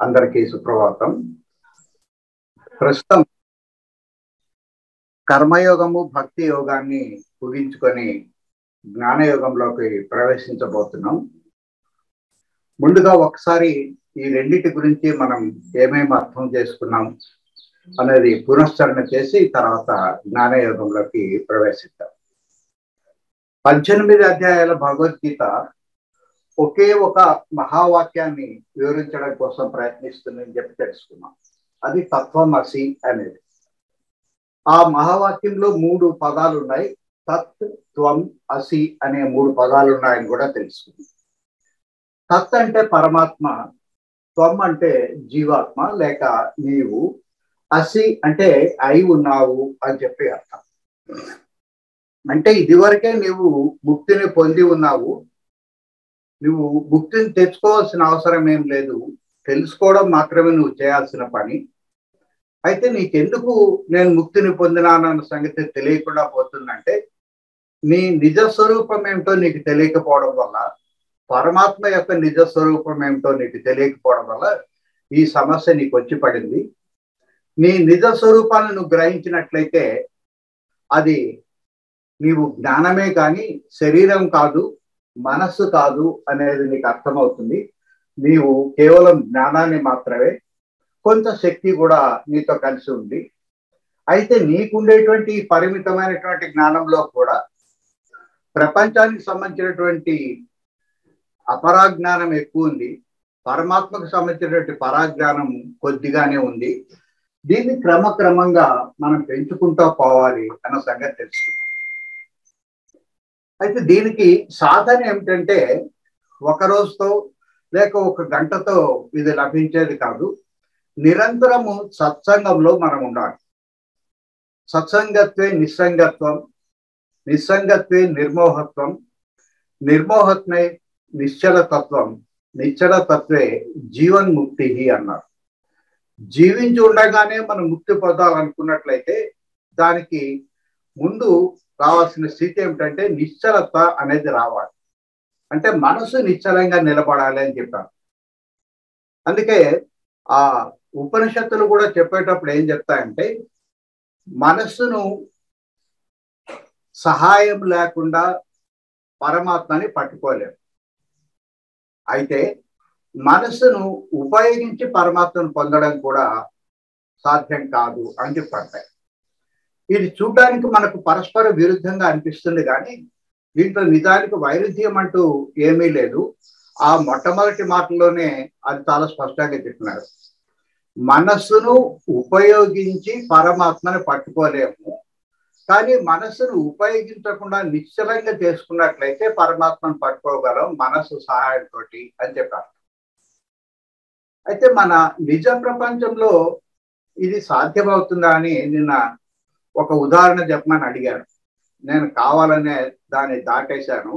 అందరికీ సుప్రభాతం. ప్రస్తుతం కర్మయోగము భక్తి యోగాన్ని ముగించుకొని జ్ఞానయోగంలోకి ప్రవేశించబోతున్నాం. ముందుగా ఒకసారి ఈ రెండింటి గురించి మనం ఏమేమి అర్థం చేసుకున్నాం అనేది పునశ్చరణ చేసి తర్వాత జ్ఞానయోగంలోకి ప్రవేశిద్దాం. 18 అధ్యాయాల భగవద్గీత ఒకే ఒక మహావాక్యాన్ని వివరించడం కోసం ప్రయత్నిస్తుందని చెప్పి తెలుసుకున్నాం. అది తత్వమసి అనేది. ఆ మహావాక్యంలో 3 పదాలు ఉన్నాయి. తత్, త్వం, అసి అనే 3 పదాలు ఉన్నాయని కూడా తెలుసుకున్నాం. తత్ అంటే పరమాత్మ, త్వం అంటే జీవాత్మ లేక నీవు, అసి అంటే అయి ఉన్నావు అని చెప్పి అర్థం. అంటే ఇదివరకే నీవు ముక్తిని పొంది ఉన్నావు, నువ్వు ముక్తిని తెచ్చుకోవాల్సిన అవసరం ఏం లేదు, తెలుసుకోవడం మాత్రమే నువ్వు చేయాల్సిన పని. అయితే నీకెందుకు నేను ముక్తిని పొందినానన్న సంగతి తెలియకుండా పోతుందంటే, నీ నిజ స్వరూపం ఏమిటో నీకు తెలియకపోవడం వల్ల, పరమాత్మ యొక్క నిజ స్వరూపం ఏమిటో నీకు తెలియకపోవడం వల్ల ఈ సమస్య నీకు వచ్చి పడింది. నీ నిజ స్వరూపాన్ని నువ్వు గ్రహించినట్లయితే అది నీవు జ్ఞానమే కానీ శరీరం కాదు, మనస్సు కాదు అనేది నీకు అర్థమవుతుంది. నీవు కేవలం జ్ఞానాన్ని మాత్రమే, కొంత శక్తి కూడా నీతో కలిసి ఉంది. అయితే నీకుండేటువంటి పరిమితమైనటువంటి జ్ఞానంలో కూడా ప్రపంచానికి సంబంధించినటువంటి అపరాజ్ఞానం ఎక్కువ ఉంది, పరమాత్మకు సంబంధించినటువంటి పరాజ్ఞానం కొద్దిగానే ఉంది. దీన్ని క్రమక్రమంగా మనం పెంచుకుంటూ పోవాలి అన్న సంగతి తెలుసుకుందాం. అయితే దీనికి సాధన ఏమిటంటే, ఒక రోజుతో లేక ఒక గంటతో ఇది లభించేది కాదు. నిరంతరము సత్సంగంలో మనం ఉండాలి. సత్సంగత్వే నిస్సంగత్వం, నిస్సంగత్వే నిర్మోహత్వం, నిర్మోహత్వే నిశ్చలతత్వం, నిశ్చలతత్వే జీవన్ముక్తి అన్నారు. జీవించి ఉండగానే మనం ముక్తి పొందాలనుకున్నట్లయితే దానికి ముందు రావాల్సిన స్థితి ఏమిటంటే నిశ్చలత అనేది రావాలి. అంటే మనసు నిశ్చలంగా నిలబడాలి అని చెప్పారు. అందుకే ఆ ఉపనిషత్తులు కూడా చెప్పేటప్పుడు ఏం చెప్తాయంటే, మనస్సును సహాయం లేకుండా పరమాత్మని పట్టుకోలేము, అయితే మనస్సును ఉపయోగించి పరమాత్మను పొందడం కూడా సాధ్యం కాదు అని చెప్పంటాయి. ఇది చూడడానికి మనకు పరస్పర విరుద్ధంగా అనిపిస్తుంది, కానీ దీంట్లో నిజానికి వైరుధ్యం అంటూ ఏమీ లేదు. ఆ మొట్టమొదటి మాటలోనే అది చాలా స్పష్టంగా చెప్పినారు. మనస్సును ఉపయోగించి పరమాత్మని పట్టుకోలేము, కానీ మనస్సును ఉపయోగించకుండా నిశ్చలంగా చేసుకున్నట్లయితే పరమాత్మను పట్టుకోగలం మనస్సు సహాయంతో అని చెప్పారు. అయితే మన నిజ ప్రపంచంలో ఇది సాధ్యమవుతుందా అని నిన్న ఒక ఉదాహరణ చెప్పమని అడిగారు. నేను కావాలనే దాన్ని దాటేశాను,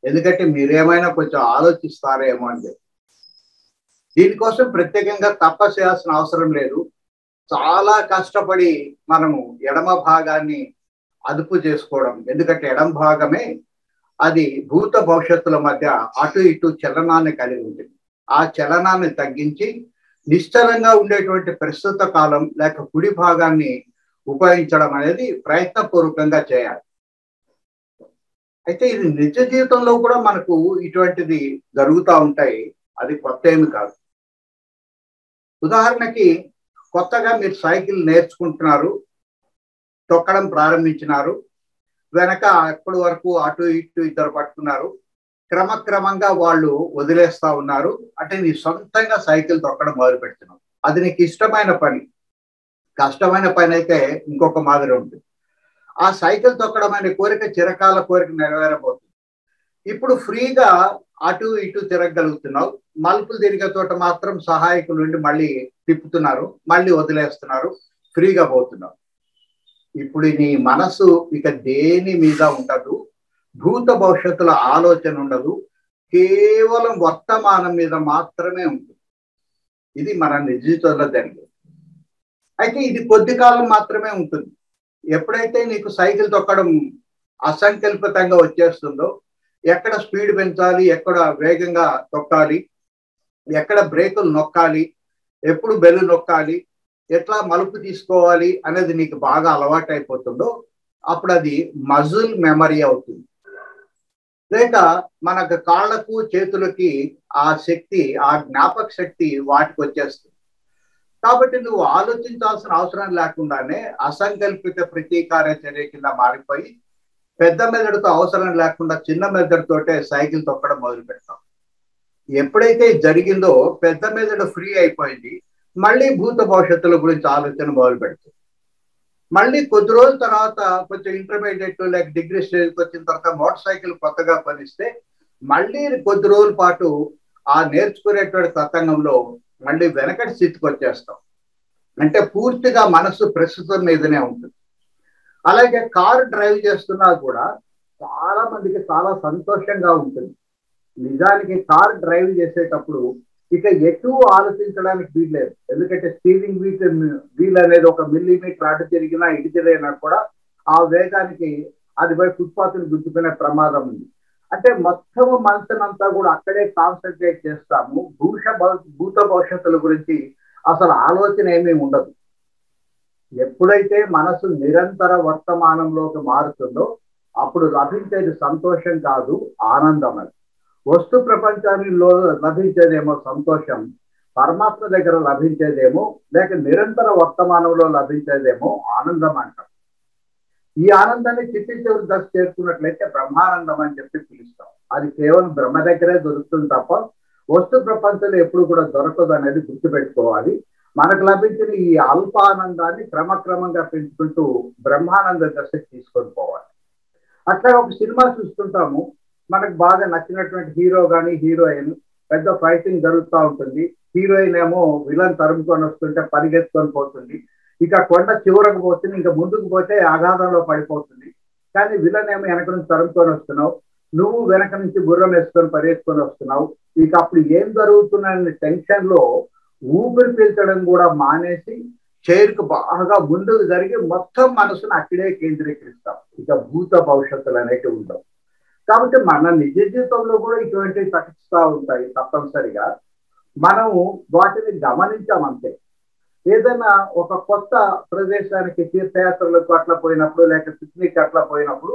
ఎందుకంటే మీరేమైనా కొంచెం ఆలోచిస్తారేమో అని చెప్పి. దీనికోసం ప్రత్యేకంగా తపస్సు చేయాల్సిన అవసరం లేదు. చాలా కష్టపడి మనము ఎడమ భాగాన్ని అదుపు చేసుకోవడం, ఎందుకంటే ఎడమ భాగమే అది భూత భవిష్యత్తుల మధ్య అటు ఇటు చలనాన్ని కలిగి ఉంటుంది. ఆ చలనాన్ని తగ్గించి నిశ్చలంగా ఉండేటువంటి ప్రస్తుత కాలం లేక కుడి భాగాన్ని ఉపయోగించడం అనేది ప్రయత్నపూర్వకంగా చేయాలి. అయితే ఇది నిజ జీవితంలో కూడా మనకు ఇటువంటిది జరుగుతూ ఉంటాయి, అది కొత్త ఏమి కాదు. ఉదాహరణకి కొత్తగా మీరు సైకిల్ నేర్చుకుంటున్నారు, తొక్కడం ప్రారంభించినారు, వెనక ఎప్పటి వరకు అటు ఇటు ఇద్దరు పట్టుకున్నారు, క్రమక్రమంగా వాళ్ళు వదిలేస్తా ఉన్నారు. అంటే నీ సొంతంగా సైకిల్ తొక్కడం మొదలు పెడుతున్నావు. అది నీకు ఇష్టమైన పని. కష్టమైన పని అయితే ఇంకొక మాదిరి ఉంటుంది. ఆ సైకిల్ తొక్కడం అనే కోరిక చిరకాల కోరిక నెరవేరబోతుంది. ఇప్పుడు ఫ్రీగా అటు ఇటు తిరగగలుగుతున్నావు. మలుపులు తిరిగే చోట మాత్రం సహాయకులు నుండి మళ్ళీ తిప్పుతున్నారు, మళ్ళీ వదిలేస్తున్నారు, ఫ్రీగా పోతున్నావు. ఇప్పుడు నీ మనసు ఇక దేని మీద ఉండదు, భూత భవిష్యత్తుల ఆలోచన ఉండదు, కేవలం వర్తమానం మీద మాత్రమే ఉంటుంది. ఇది మన నిజ జీవితంలో జరిగేది. అయితే ఇది కొద్ది కాలం మాత్రమే ఉంటుంది. ఎప్పుడైతే నీకు సైకిల్ తొక్కడం అసంకల్పితంగా వచ్చేస్తుందో, ఎక్కడ స్పీడ్ పెంచాలి, ఎక్కడ వేగంగా తొక్కాలి, ఎక్కడ బ్రేకులు నొక్కాలి, ఎప్పుడు బెల్లు నొక్కాలి, ఎట్లా మలుపు తీసుకోవాలి అనేది నీకు బాగా అలవాటు అయిపోతుందో అప్పుడు అది మజిల్ మెమరీ అవుతుంది. లేక మనకు కాళ్ళకు చేతులకి ఆ శక్తి, ఆ జ్ఞాపక శక్తి వాటికి వచ్చేస్తుంది. కాబట్టి నువ్వు ఆలోచించాల్సిన అవసరం లేకుండానే అసంకల్పిత ప్రతీకార చర్య కింద మారిపోయి పెద్ద మెదడుతో అవసరం లేకుండా చిన్న మెదడుతోటే సైకిల్ తొక్కడం మొదలు పెడతాం. ఎప్పుడైతే జరిగిందో పెద్ద మెదడు ఫ్రీ అయిపోయింది, మళ్ళీ భూత భవిష్యత్తుల గురించి ఆలోచన మొదలు పెడుతుంది. మళ్ళీ కొద్ది రోజుల తర్వాత కొంచెం ఇంటర్మీడియట్ లేక డిగ్రీ స్టేజ్కి వచ్చిన తర్వాత మోటార్ సైకిల్ కొత్తగా కొనిస్తే మళ్ళీ కొద్ది రోజుల పాటు ఆ నేర్చుకునేటువంటి తతంగంలో మళ్ళీ వెనకటి స్థితికి వచ్చేస్తాం. అంటే పూర్తిగా మనసు ప్రస్తుతం మీదనే ఉంటుంది. అలాగే కారు డ్రైవ్ చేస్తున్నా కూడా చాలా మందికి చాలా సంతోషంగా ఉంటుంది. నిజానికి కారు డ్రైవ్ చేసేటప్పుడు ఇక ఎటు ఆలోచించడానికి వీల్లేదు. ఎందుకంటే స్టీరింగ్ వీల్ అనేది 1 మిల్లీమీటర్ అటు తిరిగినా ఇటు తిరిగినా కూడా ఆ వేగానికి అది పోయి ఫుట్పాత్ ని గుర్తుకునే ప్రమాదం ఉంది. అంటే మొత్తం మనసునంతా కూడా అక్కడే కాన్సన్ట్రేట్ చేస్తాము. భూత భవిష్యత్తుల గురించి అసలు ఆలోచన ఏమీ ఉండదు. ఎప్పుడైతే మనసు నిరంతర వర్తమానంలోకి మారుతుందో అప్పుడు లభించేది సంతోషం కాదు, ఆనందం. అది వస్తు ప్రపంచానిలో లభించేదేమో సంతోషం, పరమాత్మ దగ్గర లభించేదేమో లేక నిరంతర వర్తమానంలో లభించేదేమో ఆనందం అంటాం. ఈ ఆనందాన్ని చిట్టి చివరి దశ చేరుకున్నట్లయితే బ్రహ్మానందం అని చెప్పి పిలుస్తాం. అది కేవలం బ్రహ్మ దగ్గరే దొరుకుతుంది తప్ప వస్తు ప్రపంచంలో ఎప్పుడు కూడా దొరకదు అనేది గుర్తుపెట్టుకోవాలి. మనకు లభించిన ఈ అల్ప ఆనందాన్ని క్రమక్రమంగా పెంచుకుంటూ బ్రహ్మానంద దశకి తీసుకొని పోవాలి. అట్లా ఒక సినిమా చూస్తుంటాము, మనకు బాగా నచ్చినటువంటి హీరో కానీ హీరోయిన్ పెద్ద ఫైటింగ్ జరుగుతూ ఉంటుంది. హీరోయిన్ ఏమో విలన్ తరుముకొని వస్తుంటే పరిగెత్తుకొని పోతుంది. ఇక కొండ చివరకు పోతుంది, ఇంకా ముందుకు పోతే అగాధంలో పడిపోతుంది. కానీ విలన్ ఏమో వెనక నుంచి తరుముకొని వస్తున్నావు, నువ్వు వెనక నుంచి గుర్రం వేసుకొని పరిగెత్తుకొని వస్తున్నావు. ఇక అప్పుడు ఏం జరుగుతుందనే టెన్షన్ లో ఊపిరి పీల్చడం కూడా మానేసి చైర్కు బాగా ముందుకు జరిగి మొత్తం మనసును అక్కడే కేంద్రీకరిస్తాం. ఇక భూత భవిష్యత్తులు అనేటివి ఉండవు. కాబట్టి మన నిజ జీవితంలో కూడా ఇటువంటివి తగ్గిస్తూ ఉంటాయి. తప్పనిసరిగా మనము వాటిని గమనించామంతే. ఏదైనా ఒక కొత్త ప్రదేశానికి తీర్థయాత్రలకు అట్లా పోయినప్పుడు లేక పిక్నిక్ అట్లా పోయినప్పుడు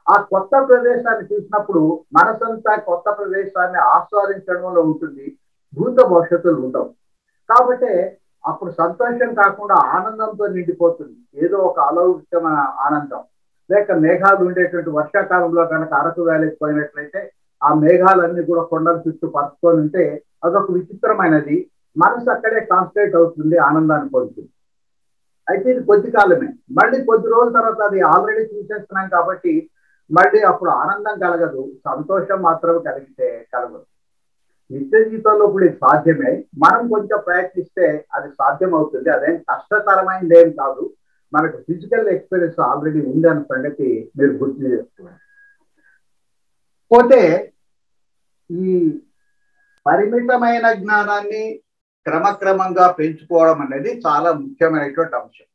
ఆ కొత్త ప్రదేశాన్ని చూసినప్పుడు మనసంతా కొత్త ప్రదేశాన్ని ఆస్వాదించడంలో ఉంటుంది, భూత భవిష్యత్తులు ఉండవు. కాబట్టి అప్పుడు సంతోషం కాకుండా ఆనందంతో నిండిపోతుంది. ఏదో ఒక అలౌకికమైన ఆనందం. లేక మేఘాలు ఉండేటువంటి వర్షాకాలంలో కనుక అరకు వ్యాలీకి పోయినట్లయితే ఆ మేఘాలన్నీ కూడా కొండల చుట్టూ పరుచుకొని ఉంటే అదొక విచిత్రమైనది. మనసు అక్కడే కాన్సన్ట్రేట్ అవుతుంది, ఆనందాన్ని పొందుతుంది. అయితే ఇది కొద్ది కాలమే. మళ్ళీ కొద్ది రోజుల తర్వాత అది ఆల్రెడీ చూసేస్తున్నాం కాబట్టి మళ్ళీ అప్పుడు ఆనందం కలగదు, సంతోషం మాత్రమే కలిగితే కలగదు. నిత్య జీవితంలో ఇప్పుడు ఇది సాధ్యమే. మనం కొంచెం ప్రయత్నిస్తే అది సాధ్యం అవుతుంది. అదేం కష్టతరమైనది ఏం కాదు. మనకు ఫిజికల్ ఎక్స్పీరియన్స్ ఆల్రెడీ ఉంది అన్న సంగతి మీరు గుర్తు చేస్తున్నారు. పోతే ఈ పరిమితమైన జ్ఞానాన్ని క్రమక్రమంగా పెంచుకోవడం అనేది చాలా ముఖ్యమైనటువంటి అంశం.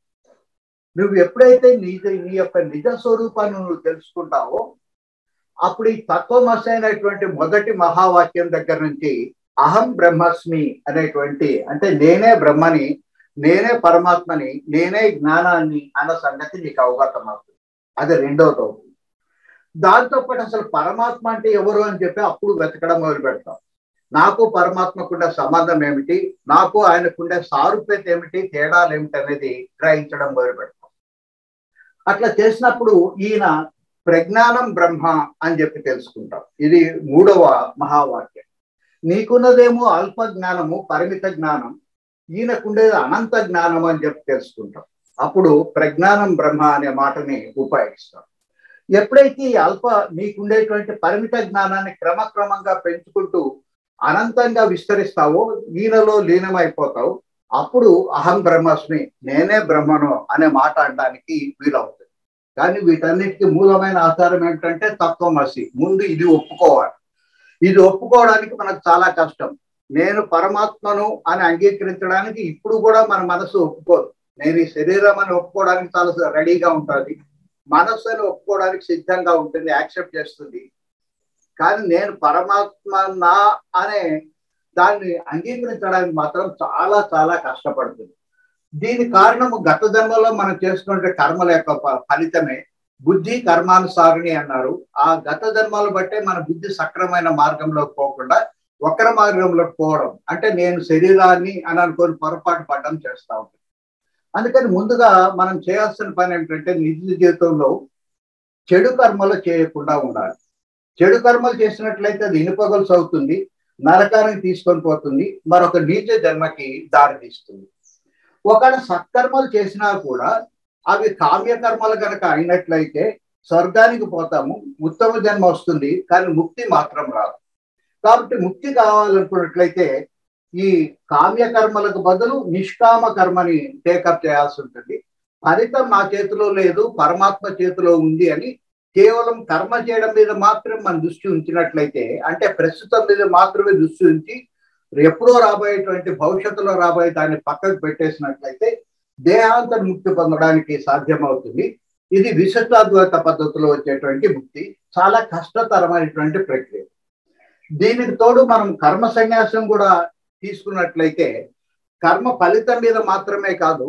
నువ్వు ఎప్పుడైతే నీ యొక్క నిజ స్వరూపాన్ని నువ్వు తెలుసుకుంటావో అప్పుడు ఈ తత్వమసి అయినటువంటి మొదటి మహావాక్యం దగ్గర నుంచి అహం బ్రహ్మస్మి అనేటువంటి, అంటే నేనే బ్రహ్మని, నేనే పరమాత్మని, నేనే జ్ఞానాన్ని అన్న సంగతి నీకు అవగతం అవుతుంది. అది రెండవది అవుతుంది. దాంతోపాటు అసలు పరమాత్మ అంటే ఎవరు అని చెప్పి అప్పుడు వెతకడం మొదలు పెడతాం. నాకు పరమాత్మకుండే సంబంధం ఏమిటి, నాకు ఆయనకుండే సారూప్యత ఏమిటి, తేడాలు ఏమిటి అనేది గ్రహించడం మొదలు పెడతాం. అట్లా చేసినప్పుడు ఈయన ప్రజ్ఞానం బ్రహ్మ అని చెప్పి తెలుసుకుంటాం. ఇది మూడవ మహావాక్యం. నీకున్నదేమో అల్ప జ్ఞానము, పరిమిత జ్ఞానం, ఈయనకుండేది అనంత జ్ఞానం అని చెప్పి తెలుసుకుంటాం. అప్పుడు ప్రజ్ఞానం బ్రహ్మ అనే మాటని ఉపయోగిస్తాం. ఎప్పుడైతే ఈ నీకుండేటువంటి పరిమిత జ్ఞానాన్ని క్రమక్రమంగా పెంచుకుంటూ అనంతంగా విస్తరిస్తావో, ఈయనలో లీనమైపోతావు, అప్పుడు అహం బ్రహ్మస్మి, నేనే బ్రహ్మను అనే మాట అనడానికి వీలవుతుంది. కానీ వీటన్నిటికీ మూలమైన ఆధారం ఏంటంటే తత్వమసి. ముందు ఇది ఒప్పుకోవాలి. ఇది ఒప్పుకోవడానికి మనకు చాలా కష్టం. నేను పరమాత్మను అని అంగీకరించడానికి ఇప్పుడు కూడా మన మనసు ఒప్పుకోదు. నేను ఈ శరీరం అని ఒప్పుకోవడానికి చాలా రెడీగా ఉంటుంది, మనస్సు అని ఒప్పుకోవడానికి సిద్ధంగా ఉంటుంది, యాక్సెప్ట్ చేస్తుంది. కానీ నేను పరమాత్మ నా అనే దాన్ని అంగీకరించడానికి మాత్రం చాలా చాలా కష్టపడుతుంది. దీని కారణము గత జన్మలో మనం చేసుకునే కర్మల యొక్క ఫలితమే. బుద్ధి కర్మానుసారిణి అన్నారు. ఆ గత జన్మలు బట్టే మన బుద్ధి సక్రమైన మార్గంలోకి పోకుండా వక్ర మార్గంలోకి పోవడం, అంటే నేను శరీరాన్ని అని అనుకొని పొరపాటు పడడం చేస్తూ ఉంటుంది. అందుకని ముందుగా మనం చేయాల్సిన పని ఏంటంటే నిజ జీవితంలో చెడు కర్మలు చేయకుండా ఉండాలి. చెడు కర్మలు చేసినట్లయితే అది ఇనుపగొలుసు అవుతుంది, నరకానికి తీసుకొని పోతుంది, మరొక నీచ జన్మకి దారి తీస్తుంది. ఒకవేళ సత్కర్మలు చేసినా కూడా అవి కామ్యకర్మలు కనుక అయినట్లయితే స్వర్గానికి పోతాము, ఉత్తమ జన్మ వస్తుంది, కానీ ముక్తి మాత్రం రాదు. కాబట్టి ముక్తి కావాలనుకున్నట్లయితే ఈ కామ్యకర్మలకు బదులు నిష్కామ కర్మని టేకప్ చేయాల్సి ఉంటుంది. ఫలితం నా చేతిలో లేదు, పరమాత్మ చేతిలో ఉంది అని కేవలం కర్మ చేయడం మీద మాత్రం మన దృష్టి ఉంచినట్లయితే, అంటే ప్రస్తుతం మీద మాత్రమే దృష్టి ఉంచి ఎప్పుడో రాబోయేటువంటి భవిష్యత్తులో రాబోయే దాన్ని పక్కకు పెట్టేసినట్లయితే దేహాంతర ముక్తి పొందడానికి సాధ్యమవుతుంది. ఇది విశిష్టాద్వైత పద్ధతిలో వచ్చేటువంటి ముక్తి. చాలా కష్టతరమైనటువంటి ప్రక్రియ. దీనికి తోడు మనం కర్మ సన్యాసం కూడా తీసుకున్నట్లయితే కర్మ ఫలితం మీద మాత్రమే కాదు,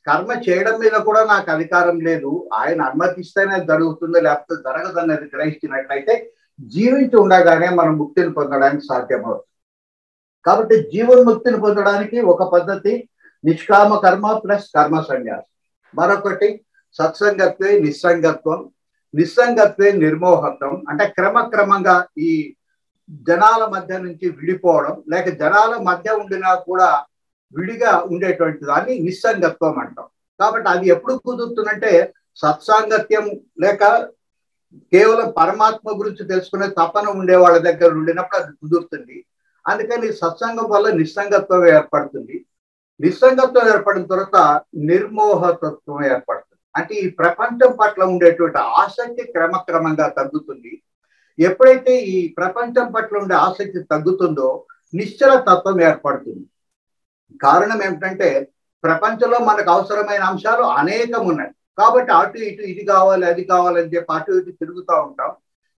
కర్మ చేయడం మీద కూడా నాకు అధికారం లేదు, ఆయన అనుమతిస్తేనే జరుగుతుందో లేకపోతే జరగదన్నది గ్రహించినట్లయితే జీవించి ఉండగానే మనం ముక్తిని పొందడానికి సాధ్యమవుతుంది. కాబట్టి జీవన్ముక్తిని పొందడానికి ఒక పద్ధతి నిష్కామ కర్మ ప్లస్ కర్మ సన్యాసం. మరొకటి సత్సంగత్వే నిస్సంగత్వం, నిస్సంగత్వే నిర్మోహత్వం, అంటే క్రమక్రమంగా ఈ జనాల మధ్య నుంచి విడిపోవడం, లేక జనాల మధ్య ఉండినా కూడా విడిగా ఉండేటువంటి దాన్ని నిస్సంగత్వం అంటాం. కాబట్టి అది ఎప్పుడు కుదురుతుందంటే సత్సాంగత్యం లేక కేవలం పరమాత్మ గురించి తెలుసుకునే తపన ఉండే వాళ్ళ దగ్గర ఉండినప్పుడు అది కుదురుతుంది. అందుకని సత్సంగం వల్ల నిస్సంగత్వం ఏర్పడుతుంది. నిస్సంగత్వం ఏర్పడిన తర్వాత నిర్మోహతత్వం ఏర్పడుతుంది. అంటే ఈ ప్రపంచం పట్ల ఉండేటువంటి ఆసక్తి క్రమక్రమంగా తగ్గుతుంది. ఎప్పుడైతే ఈ ప్రపంచం పట్ల ఉండే ఆసక్తి తగ్గుతుందో నిశ్చల తత్వం ఏర్పడుతుంది. కారణం ఏమిటంటే ప్రపంచంలో మనకు అవసరమైన అంశాలు అనేకం ఉన్నాయి. కాబట్టి అటు ఇటు ఇది కావాలి అది కావాలని చెప్పి అటు ఇటు తిరుగుతూ ఉంటాం.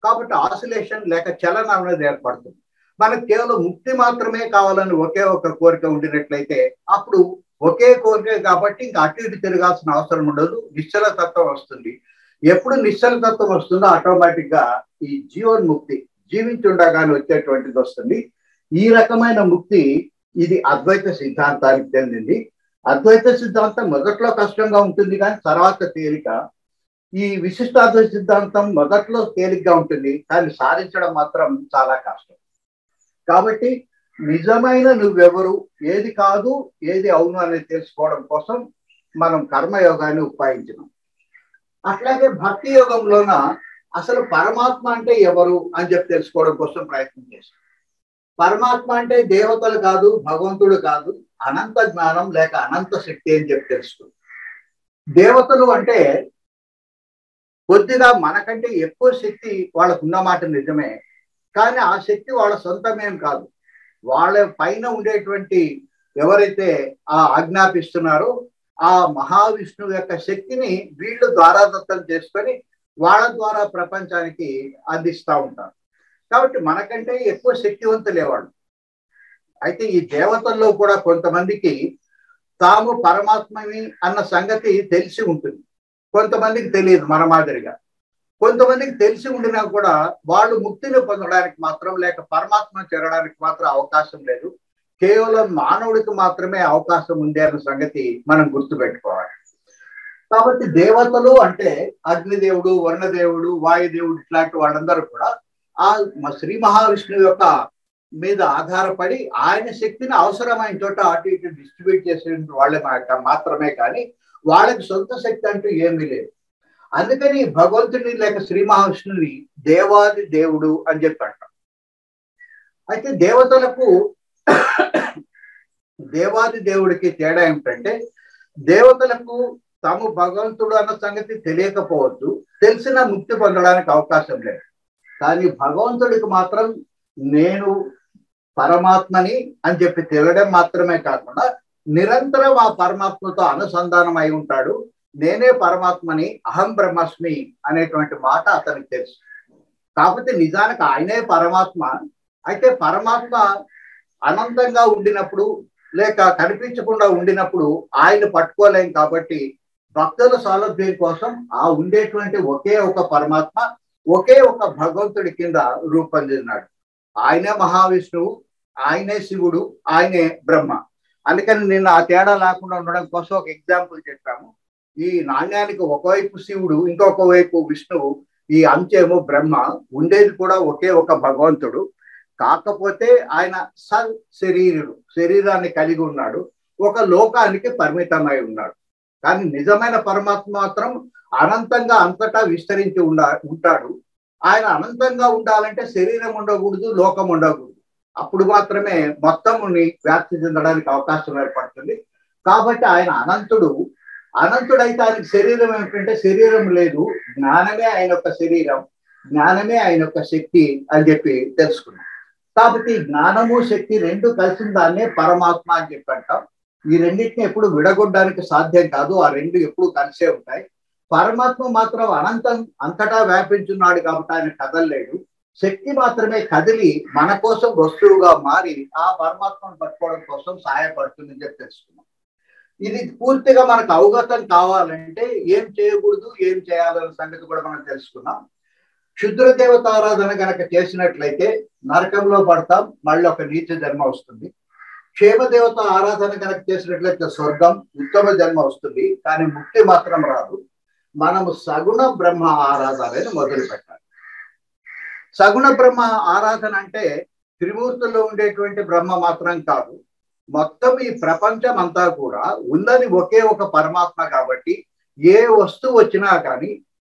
కాబట్టి ఆసిలేషన్ లేక చలనం అనేది ఏర్పడుతుంది. మనకు కేవలం ముక్తి మాత్రమే కావాలని ఒకే ఒక కోరిక ఉండినట్లయితే అప్పుడు ఒకే కోరిక కాబట్టి ఇంకా అటు ఇటు తిరగాల్సిన అవసరం ఉండదు, నిశ్చల తత్వం వస్తుంది. ఎప్పుడు నిశ్చల తత్వం వస్తుందో ఆటోమేటిక్ గా ఈ జీవన్ముక్తి జీవించి ఉండగానే వచ్చేటువంటిది వస్తుంది. ఈ రకమైన ముక్తి ఇది అద్వైత సిద్ధాంతానికి చెందింది. అద్వైత సిద్ధాంతం మొదట్లో కష్టంగా ఉంటుంది కానీ తర్వాత తేలిక. ఈ విశిష్టాద్వైత సిద్ధాంతం మొదట్లో తేలిగ్గా ఉంటుంది కానీ సాధించడం మాత్రం చాలా కష్టం. కాబట్టి నిజమైన నువ్వెవరు, ఏది కాదు ఏది అవును అనేది తెలుసుకోవడం కోసం మనం కర్మయోగాన్ని ఉపాయించినాం. అట్లాగే భక్తి యోగంలోన అసలు పరమాత్మ అంటే ఎవరు అని చెప్పి తెలుసుకోవడం కోసం ప్రయత్నం చేశాం. పరమాత్మ అంటే దేవతలు కాదు, భగవంతుడు కాదు, అనంత జ్ఞానం లేక అనంత శక్తి అని చెప్పి తెలుసుకుంది. దేవతలు అంటే కొద్దిగా మనకంటే ఎక్కువ శక్తి వాళ్ళకు ఉన్నమాట నిజమే, కానీ ఆ శక్తి వాళ్ళ సొంతమేం కాదు. వాళ్ళ పైన ఉండేటువంటి ఎవరైతే ఆ ఆజ్ఞాపిస్తున్నారో ఆ మహావిష్ణువు యొక్క శక్తిని వీళ్ళు ద్వారాదత్తం చేసుకొని వాళ్ళ ద్వారా ప్రపంచానికి అందిస్తూ ఉంటారు. కాబట్టి మనకంటే ఎక్కువ శక్తివంతులేవాళ్ళు. అయితే ఈ దేవతల్లో కూడా కొంతమందికి తాము పరమాత్మని అన్న సంగతి తెలిసి ఉంటుంది, కొంతమందికి తెలియదు మన మాదిరిగా. కొంతమందికి తెలిసి ఉండినా కూడా వాళ్ళు ముక్తిని పొందడానికి మాత్రం లేక పరమాత్మను చేరడానికి మాత్రం అవకాశం లేదు. కేవలం మానవుడికి మాత్రమే అవకాశం ఉంది అన్న సంగతి మనం గుర్తుపెట్టుకోవాలి. కాబట్టి దేవతలు అంటే అగ్నిదేవుడు, వరుణదేవుడు, వాయుదేవుడు ఇట్లాంటి వాళ్ళందరూ కూడా ఆ శ్రీ మహావిష్ణువు యొక్క మీద ఆధారపడి ఆయన శక్తిని అవసరమైన చోట అటు ఇటు డిస్ట్రిబ్యూట్ చేసే వాళ్ళే మాత్రమే, కానీ వాళ్ళకి సొంత శక్తి అంటూ ఏమీ లేదు. అందుకని భగవంతుని లేక శ్రీ మహావిష్ణుని దేవాది దేవుడు అని చెప్పి అంటాం. అయితే దేవతలకు దేవాది దేవుడికి తేడా ఏమిటంటే దేవతలకు తాము భగవంతుడు అన్న సంగతి తెలియకపోవచ్చు, తెలిసిన ముక్తి పొందడానికి అవకాశం లేదు. కానీ భగవంతుడికి మాత్రం నేను పరమాత్మని అని చెప్పి తెలియడం మాత్రమే కాకుండా నిరంతరం ఆ పరమాత్మతో అనుసంధానం అయి ఉంటాడు. నేనే పరమాత్మని, అహం బ్రహ్మస్మి అనేటువంటి మాట అతనికి తెలుసు. కాకపోతే నిజానికి ఆయనే పరమాత్మ. అయితే పరమాత్మ అనంతంగా ఉండినప్పుడు లేక కనిపించకుండా ఉండినప్పుడు ఆయన పట్టుకోలేం కాబట్టి భక్తుల సౌలభ్యం కోసం ఆ ఉండేటువంటి ఒకే ఒక పరమాత్మ ఒకే ఒక భగవంతుడి కింద రూపొందినాడు. ఆయనే మహావిష్ణువు, ఆయనే శివుడు, ఆయనే బ్రహ్మ. అందుకని నిన్న ఆ తేడా లేకుండా ఉండడం కోసం ఒక ఎగ్జాంపుల్ చెప్పాము. ఈ నాణ్యానికి ఒకవైపు శివుడు, ఇంకొక వైపు విష్ణువు, ఈ అంచెమో బ్రహ్మ, ఉండేది కూడా ఒకే ఒక భగవంతుడు. కాకపోతే ఆయన శరీరాన్ని కలిగి ఉన్నాడు, ఒక లోకానికి పరిమితమై ఉన్నాడు. కానీ నిజమైన పరమాత్మ మాత్రం అనంతంగా అంతటా విస్తరించి ఉంటాడు. ఆయన అనంతంగా ఉండాలంటే శరీరం ఉండకూడదు, లోకం ఉండకూడదు. అప్పుడు మాత్రమే మొత్తముని వ్యాప్తి చెందడానికి అవకాశం ఏర్పడుతుంది. కాబట్టి ఆయన అనంతుడైతే ఆయనకు శరీరం ఏమిటంటే శరీరం లేదు, జ్ఞానమే ఆయన యొక్క శరీరం, జ్ఞానమే ఆయన యొక్క శక్తి అని చెప్పి తెలుసుకున్నాం. కాబట్టి జ్ఞానము శక్తి రెండు కలిసిన దాన్నే పరమాత్మ అని చెప్పి అంటాం. ఈ రెండింటిని ఎప్పుడు విడగొట్టడానికి సాధ్యం కాదు, ఆ రెండు ఎప్పుడు కలిసే ఉంటాయి. పరమాత్మ మాత్రం అంతటా వ్యాపించున్నాడు కాబట్టి ఆయన కదలలేడు. శక్తి మాత్రమే కదిలి మన కోసం వస్తువుగా మారి ఆ పరమాత్మను పట్టుకోవడం కోసం సహాయపడుతుందని చెప్పి తెలుసుకున్నాం. ఇది పూర్తిగా మనకు అవగతం కావాలంటే ఏం చేయకూడదు, ఏం చేయాలనే సంగతి కూడా మనం తెలుసుకున్నాం. క్షుద్ర దేవత ఆరాధన కనుక చేసినట్లయితే నరకంలో పడతాం, మళ్ళీ ఒక నీచ జన్మ వస్తుంది. క్షేమ దేవత ఆరాధన కనుక చేసినట్లయితే స్వర్గం, ఉత్తమ జన్మ వస్తుంది, కానీ ముక్తి మాత్రం రాదు. మనము సగుణ బ్రహ్మ ఆరాధనని మొదలు పెట్టాలి. సగుణ బ్రహ్మ ఆరాధన అంటే త్రిమూర్తుల్లో ఉండేటువంటి బ్రహ్మ మాత్రం కాదు, మొత్తం ఈ ప్రపంచం అంతా కూడా ఉన్నది ఒకే ఒక పరమాత్మ. కాబట్టి ఏ వస్తువు వచ్చినా కానీ,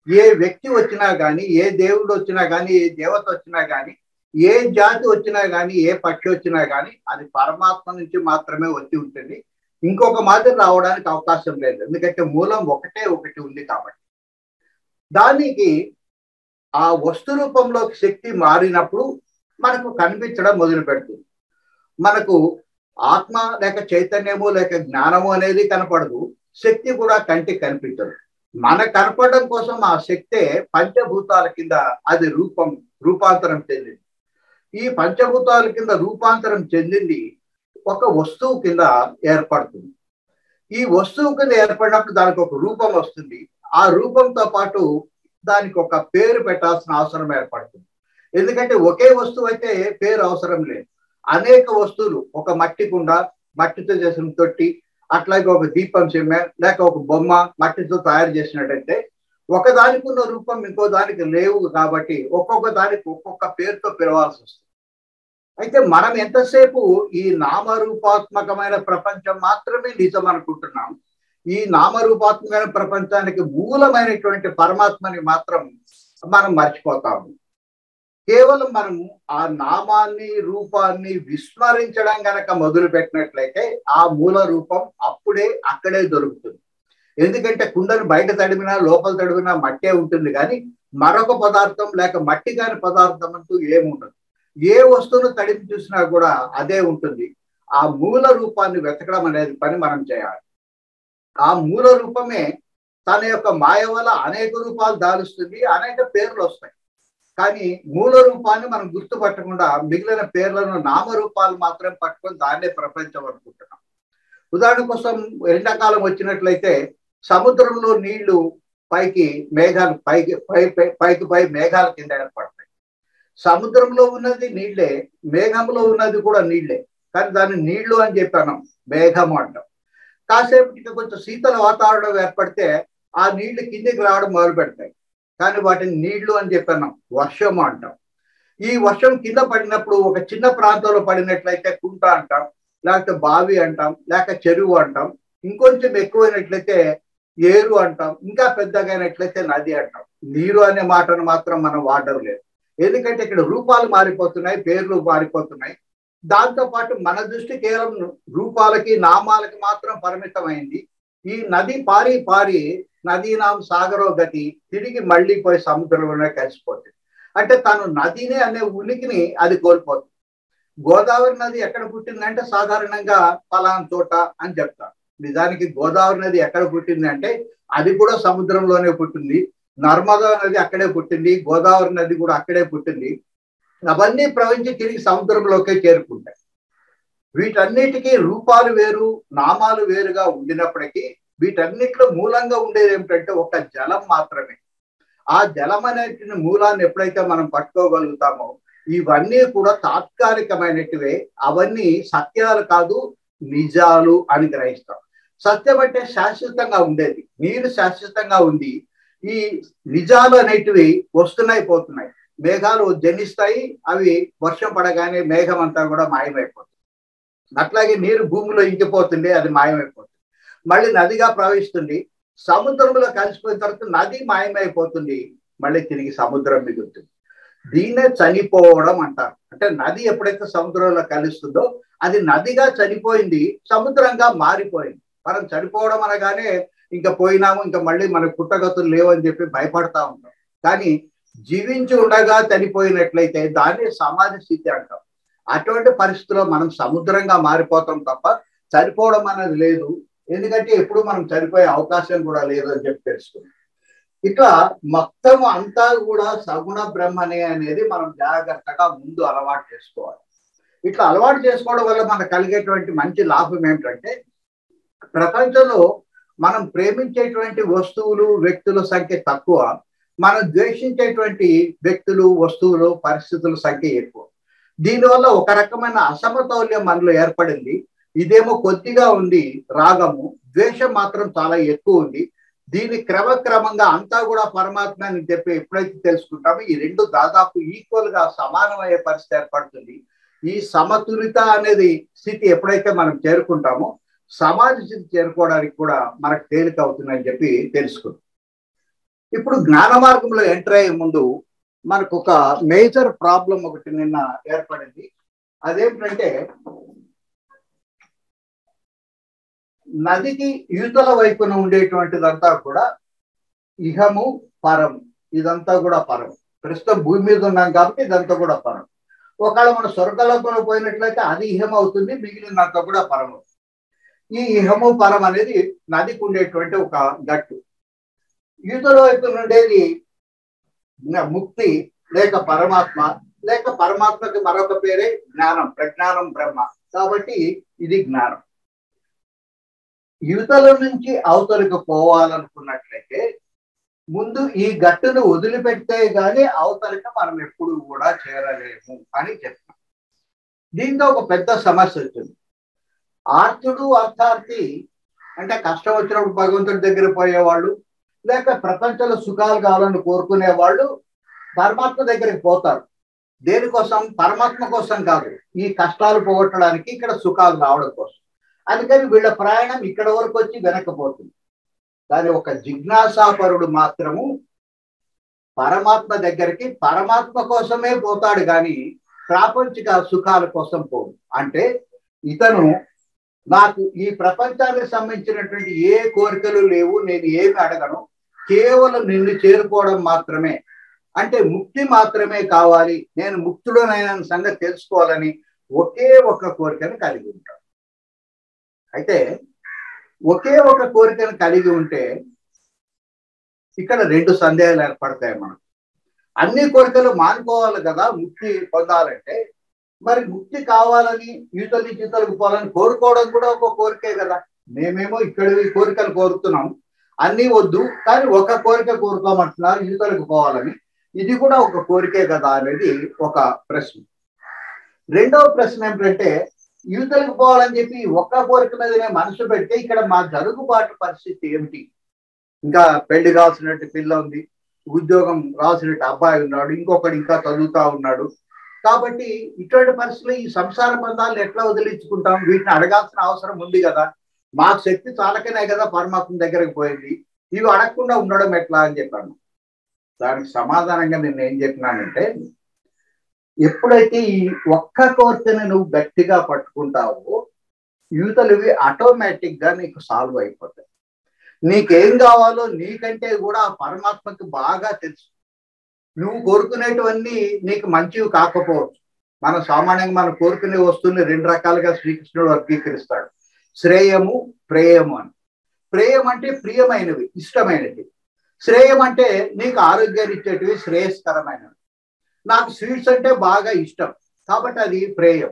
ఏ వ్యక్తి వచ్చినా కానీ, ఏ దేవుడు వచ్చినా కానీ, ఏ దేవత వచ్చినా కానీ, ఏ జాతి వచ్చినా కానీ, ఏ పక్షి వచ్చినా కానీ అది పరమాత్మ నుంచి మాత్రమే వచ్చి ఉంటుంది. ఇంకొక మాదిరి రావడానికి అవకాశం లేదు, ఎందుకంటే మూలం ఒకటి ఉంది కాబట్టి. దానికి ఆ వస్తు రూపంలోకి శక్తి మారినప్పుడు మనకు కనిపించడం మొదలు పెడుతుంది. మనకు ఆత్మ లేక చైతన్యము లేక జ్ఞానము అనేది కనపడదు, శక్తి కూడా కంటికి కనిపించదు. మన కనపడడం కోసం ఆ శక్తే పంచభూతాల కింద అది రూపాంతరం చెందింది. ఈ పంచభూతాల కింద రూపాంతరం చెందింది ఒక వస్తువు కింద ఏర్పడుతుంది. ఈ వస్తువు కింద ఏర్పడినప్పుడు దానికి ఒక రూపం వస్తుంది. ఆ రూపంతో పాటు దానికి ఒక పేరు పెట్టాల్సిన అవసరం ఏర్పడుతుంది. ఎందుకంటే ఒకే వస్తువు అయితే పేరు అవసరం లేదు. అనేక వస్తువులు, ఒక మట్టి కుండ, మట్టితో చేసిన తొట్టి, అట్లాగే ఒక దీపం చెమ్మె లేక ఒక బొమ్మ మట్టితో తయారు చేసినట్టయితే ఒకదానికి ఉన్న రూపం ఇంకో దానికి లేవు కాబట్టి ఒక్కొక్క దానికి ఒక్కొక్క పేరుతో పిలవాల్సి వస్తుంది. అయితే మనం ఎంతసేపు ఈ నామరూపాత్మకమైన ప్రపంచం మాత్రమే నిజం అనుకుంటున్నాం. ఈ నామరూపాత్మకమైన ప్రపంచానికి మూలమైనటువంటి పరమాత్మని మాత్రం మనం మర్చిపోతాము. కేవలం మనము ఆ నామాన్ని రూపాన్ని విస్మరించడం గనక మొదలు పెట్టినట్లయితే ఆ మూల రూపం అక్కడే దొరుకుతుంది. ఎందుకంటే కుండను బయట తడిమినా లోపల తడిమినా మట్టే ఉంటుంది, కానీ మరొక పదార్థం లేక మట్టి కాని పదార్థం అంటూ ఏముండదు. ఏ వస్తువును తడిమి చూసినా కూడా అదే ఉంటుంది. ఆ మూల రూపాన్ని వెతకడం అనేది పని మనం చేయాలి. ఆ మూల రూపమే తన యొక్క మాయ వల్ల అనేక రూపాలు దాలుస్తుంది, అనేక పేర్లు వస్తాయి. కానీ మూల రూపాన్ని మనం గుర్తుపట్టకుండా మిగిలిన పేర్లను నామరూపాలు మాత్రం పట్టుకొని దాన్నే ప్రపంచం అనుకుంటున్నాం. ఉదాహరణ కోసం ఎండాకాలం వచ్చినట్లయితే సముద్రంలో నీళ్లు పైకి మేఘాలు పై మేఘాల కింద ఏర్పడతాయి. సముద్రంలో ఉన్నది నీళ్లే, మేఘంలో ఉన్నది కూడా నీళ్లే, కానీ దాన్ని నీళ్లు అని చెప్పాను, మేఘము అంటాం. కాసేపటికి కొంచెం శీతల వాతావరణం ఏర్పడితే ఆ నీళ్లు కిందికి రావడం మొదలు పెడతాయి, కానీ వాటిని నీళ్లు అని చెప్పాను, వర్షము అంటాం. ఈ వర్షం కింద పడినప్పుడు ఒక చిన్న ప్రాంతంలో పడినట్లయితే కుంట అంటాం, లేకపోతే బావి అంటాం, లేక చెరువు అంటాం. ఇంకొంచెం ఎక్కువైనట్లయితే ఏరు అంటాం, ఇంకా పెద్దగైనట్లయితే నది అంటాం. నీరు అనే మాటను మాత్రం మనం వాడడం లేదు, ఎందుకంటే ఇక్కడ రూపాలు మారిపోతున్నాయి, పేర్లు మారిపోతున్నాయి. దాంతో పాటు మన దృష్టి కేవలం రూపాలకి నామాలకి మాత్రం పరిమితమైంది. ఈ నది పారి నదీనాం సాగరో గతి, తిరిగి మళ్ళీ పోయి సముద్రంలోనే కలిసిపోతుంది. అంటే తను నదినే అనే ఉనికిని అది కోల్పోతుంది. గోదావరి నది ఎక్కడ పుట్టిందంటే సాధారణంగా పలానా చోట అని చెప్తారు. నిజానికి గోదావరి నది ఎక్కడ పుట్టింది అంటే అది కూడా సముద్రంలోనే పుట్టింది. నర్మదా నది అక్కడే పుట్టింది, గోదావరి నది కూడా అక్కడే పుట్టింది. అవన్నీ ప్రవహించి తిరిగి సముద్రంలోకే చేరుకుంటాయి. వీటన్నిటికీ రూపాలు వేరు, నామాలు వేరుగా ఉండినప్పటికీ వీటన్నిటిలో మూలంగా ఉండేది ఏమిటంటే ఒక జలం మాత్రమే. ఆ జలం అనేటి మూలాన్ని ఎప్పుడైతే మనం పట్టుకోగలుగుతామో ఇవన్నీ కూడా తాత్కాలికమైనటివే, అవన్నీ సత్యాలు కాదు, నిజాలు అని గ్రహిస్తాం. సత్యం అంటే శాశ్వతంగా ఉండేది, నీరు శాశ్వతంగా ఉంది. ఈ నిజాలు అనేటివి వస్తున్నాయి పోతున్నాయి. మేఘాలు జనిస్తాయి, అవి వర్షం పడగానే మేఘం అంతా కూడా మాయమైపోతుంది. అట్లాగే నీరు భూమిలో ఇంకిపోతుంది, అది మాయమైపోతుంది. మళ్ళీ నదిగా ప్రవహిస్తుంది, సముద్రంలో కలిసిపోయిన తర్వాత నది మాయమైపోతుంది, మళ్ళీ తిరిగి సముద్రం మిగులుతుంది. దీన్నే చనిపోవడం అంటారు. అంటే నది ఎప్పుడైతే సముద్రంలో కలుస్తుందో అది నదిగా చనిపోయింది, సముద్రంగా మారిపోయింది. మనం చనిపోవడం అనగానే ఇంకా పోయినాము, ఇంకా మళ్ళీ మనకు పుట్టగతులు లేవని చెప్పి భయపడతా ఉంటాం. కానీ జీవించి ఉండగా చనిపోయినట్లయితే దాన్ని సమాధి స్థితి అంటాం. అటువంటి పరిస్థితుల్లో మనం సముద్రంగా మారిపోతాం తప్ప చనిపోవడం అనేది లేదు. ఎందుకంటే ఎప్పుడు మనం చనిపోయే అవకాశం కూడా లేదు అని చెప్పి తెలుసుకున్నాం. ఇట్లా మొత్తం అంతా కూడా సగుణ బ్రహ్మనే అనేది మనం జాగ్రత్తగా ముందు అలవాటు చేసుకోవాలి. ఇట్లా అలవాటు చేసుకోవడం వల్ల మనకు కలిగేటువంటి మంచి లాభం ఏమిటంటే, ప్రపంచంలో మనం ప్రేమించేటువంటి వస్తువులు వ్యక్తుల సంఖ్య తక్కువ, మనం ద్వేషించేటువంటి వ్యక్తులు వస్తువులు పరిస్థితుల సంఖ్య ఎక్కువ. దీనివల్ల ఒక రకమైన అసమతౌల్యం మనలో ఏర్పడింది. ఇదేమో కొద్దిగా ఉంది రాగము, ద్వేషం మాత్రం చాలా ఎక్కువ ఉంది. దీని క్రమక్రమంగా అంతా కూడా పరమాత్మ అని చెప్పి ఎప్పుడైతే తెలుసుకుంటామో ఈ రెండు దాదాపు ఈక్వల్ గా సమానమయ్యే పరిస్థితి ఏర్పడుతుంది. ఈ సమతులిత అనేది స్థితి ఎప్పుడైతే మనం చేరుకుంటామో సమాజ స్థితి చేరుకోవడానికి కూడా మనకు తేలిక అవుతుందని చెప్పి తెలుసుకుంటాం. ఇప్పుడు జ్ఞాన మార్గంలో ఎంటర్ అయ్యే ముందు మనకు ఒక మేజర్ ప్రాబ్లం ఒకటి నిన్న ఏర్పడింది. అదేంటంటే, నదికి యువతల వైపున ఉండేటువంటిదంతా కూడా ఇహము పరము, ఇదంతా కూడా పరం. ప్రస్తుతం భూమి మీద ఉన్నాం కాబట్టి ఇదంతా కూడా పరం. ఒకవేళ మన స్వర్గలోకంలో పోయినట్లయితే అది ఇహం అవుతుంది, మిగిలినంతా కూడా పరం. ఈ ఇహము పరం అనేది నదికి ఉండేటువంటి ఒక గట్టు. యువతల వైపున ఉండేది ముక్తి లేక పరమాత్మ, లేక పరమాత్మకి మరొక పేరే జ్ఞానం, ప్రజ్ఞానం బ్రహ్మ. కాబట్టి ఇది జ్ఞానం. యువతల నుంచి అవతలకు పోవాలనుకున్నట్లయితే ముందు ఈ గట్టును వదిలిపెడితే గానీ అవతలకి మనం ఎప్పుడు కూడా చేరలేము అని చెప్తాం. దీంతో ఒక పెద్ద సమస్య వచ్చింది. ఆర్తుడు అర్థార్థి అంటే కష్టం వచ్చినప్పుడు భగవంతుడి దగ్గర పోయేవాళ్ళు, లేక ప్రపంచంలో సుఖాలు కావాలని కోరుకునే వాళ్ళు పరమాత్మ దగ్గరికి పోతారు. దేనికోసం? పరమాత్మ కోసం కాదు, ఈ కష్టాలు పోగొట్టడానికి, ఇక్కడ సుఖాలు రావడం కోసం. అందుకని వీళ్ళ ప్రయాణం ఇక్కడ వరకు వచ్చి వెనక్కిపోతుంది. కానీ ఒక జిజ్ఞాసాపరుడు మాత్రము పరమాత్మ దగ్గరికి పరమాత్మ కోసమే పోతాడు, కానీ ప్రాపంచిక సుఖాల కోసం పోడు. అంటే ఇతను నాకు ఈ ప్రపంచానికి సంబంధించినటువంటి ఏ కోరికలు లేవు, నేను ఏమి అడగను, కేవలం నిన్ను చేరుకోవడం మాత్రమే, అంటే ముక్తి మాత్రమే కావాలి, నేను ముక్తుడనైన సంగతి తెలుసుకోవాలని ఒకే ఒక కోరికను కలిగి ఉంటాడు. అయితే ఒకే ఒక కోరికను కలిగి ఉంటే ఇక్కడ రెండు సందేహాలు ఏర్పడతాయి మనకు. అన్ని కోరికలు మానుకోవాలి కదా ముక్తి పొందాలంటే. మరి ముక్తి కావాలని యువతల నుంచి యువతలకు పోవాలని కోరుకోవడం కూడా ఒక కోరికే కదా. మేమేమో ఇక్కడ కోరికలు కోరుతున్నాం, అన్నీ వద్దు, కానీ ఒక కోరిక కోరుకోమంటున్నారు యువతలకు పోవాలని, ఇది కూడా ఒక కోరికే కదా అనేది ఒక ప్రశ్న. రెండవ ప్రశ్న ఏమిటంటే, యువతలకు పోవాలని చెప్పి ఒక్క కోరిక మీదనే మనసు పెడితే ఇక్కడ మా జరుగుబాటు పరిస్థితి ఏమిటి? ఇంకా పెళ్లి కావాల్సినట్టు పిల్ల ఉంది, ఉద్యోగం రావాల్సినట్టు అబ్బాయి ఉన్నాడు, ఇంకొకటి ఇంకా చదువుతా ఉన్నాడు. కాబట్టి ఇటువంటి పరిస్థితుల్లో ఈ సంసార బంధాలను ఎట్లా వదిలించుకుంటాం? వీటిని అడగాల్సిన అవసరం ఉంది కదా. మాకు శక్తి చాలకనే కదా పరమాత్మ దగ్గరకు పోయింది, ఇవి అడగకుండా ఉండడం ఎట్లా అని చెప్పాను. దానికి సమాధానంగా నేను ఏం చెప్పినానంటే, ఎప్పుడైతే ఈ ఒక్క కోరికను నువ్వు గట్టిగా పట్టుకుంటావో యువతలువి ఆటోమేటిక్ గా నీకు సాల్వ్ అయిపోతాయి. నీకేం కావాలో నీకంటే కూడా పరమాత్మకి బాగా తెలుసు. నువ్వు కోరుకునేటివన్నీ నీకు మంచివి కాకపోవచ్చు. మన సామాన్యంగా మనం కోరుకునే వస్తువుని రెండు రకాలుగా శ్రీకృష్ణుడు వర్గీకరిస్తాడు, శ్రేయము, ప్రేయము అని. ప్రేయం అంటే ప్రియమైనవి, ఇష్టమైనవి. శ్రేయం అంటే నీకు ఆరోగ్యాన్ని ఇచ్చేటివి, శ్రేయస్కరమైనవి. నాకు స్వీట్స్ అంటే బాగా ఇష్టం కాబట్టి అది ప్రేయం.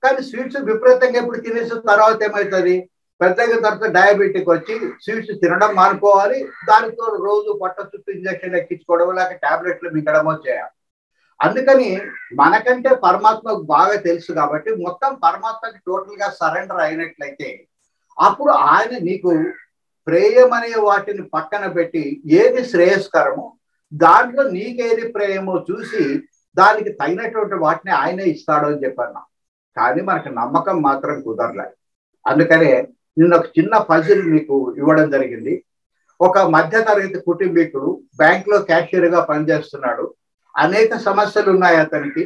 కానీ స్వీట్స్ విపరీతంగా ఎప్పుడు తినేసిన తర్వాత ఏమవుతుంది, పెద్దగా తర్వాత డయాబెటిక్ వచ్చి స్వీట్స్ తినడం మానుకోవాలి, దానితో రోజు పొట్ట చుట్టూ ఇంజక్షన్ ఎక్కించుకోవడం లేక టాబ్లెట్లు మింగడమో చేయాలి. అందుకని మనకంటే పరమాత్మకు బాగా తెలుసు కాబట్టి మొత్తం పరమాత్మకి టోటల్ గా సరెండర్ అయినట్లయితే అప్పుడు ఆయన నీకు ప్రేయం అనే వాటిని పక్కన పెట్టి ఏది శ్రేయస్కరమో దాంట్లో నీకేది ప్రేమో చూసి దానికి తగినటువంటి వాటిని ఆయనే ఇస్తాడు అని చెప్పాను. కానీ మనకు నమ్మకం మాత్రం కుదరలేదు. అందుకనే నిన్న ఒక చిన్న పజిల్ మీకు ఇవ్వడం జరిగింది. ఒక మధ్యతరగతి కుటుంబీకుడు బ్యాంకులో క్యాషియర్గా పనిచేస్తున్నాడు. అనేక సమస్యలు ఉన్నాయి అతనికి.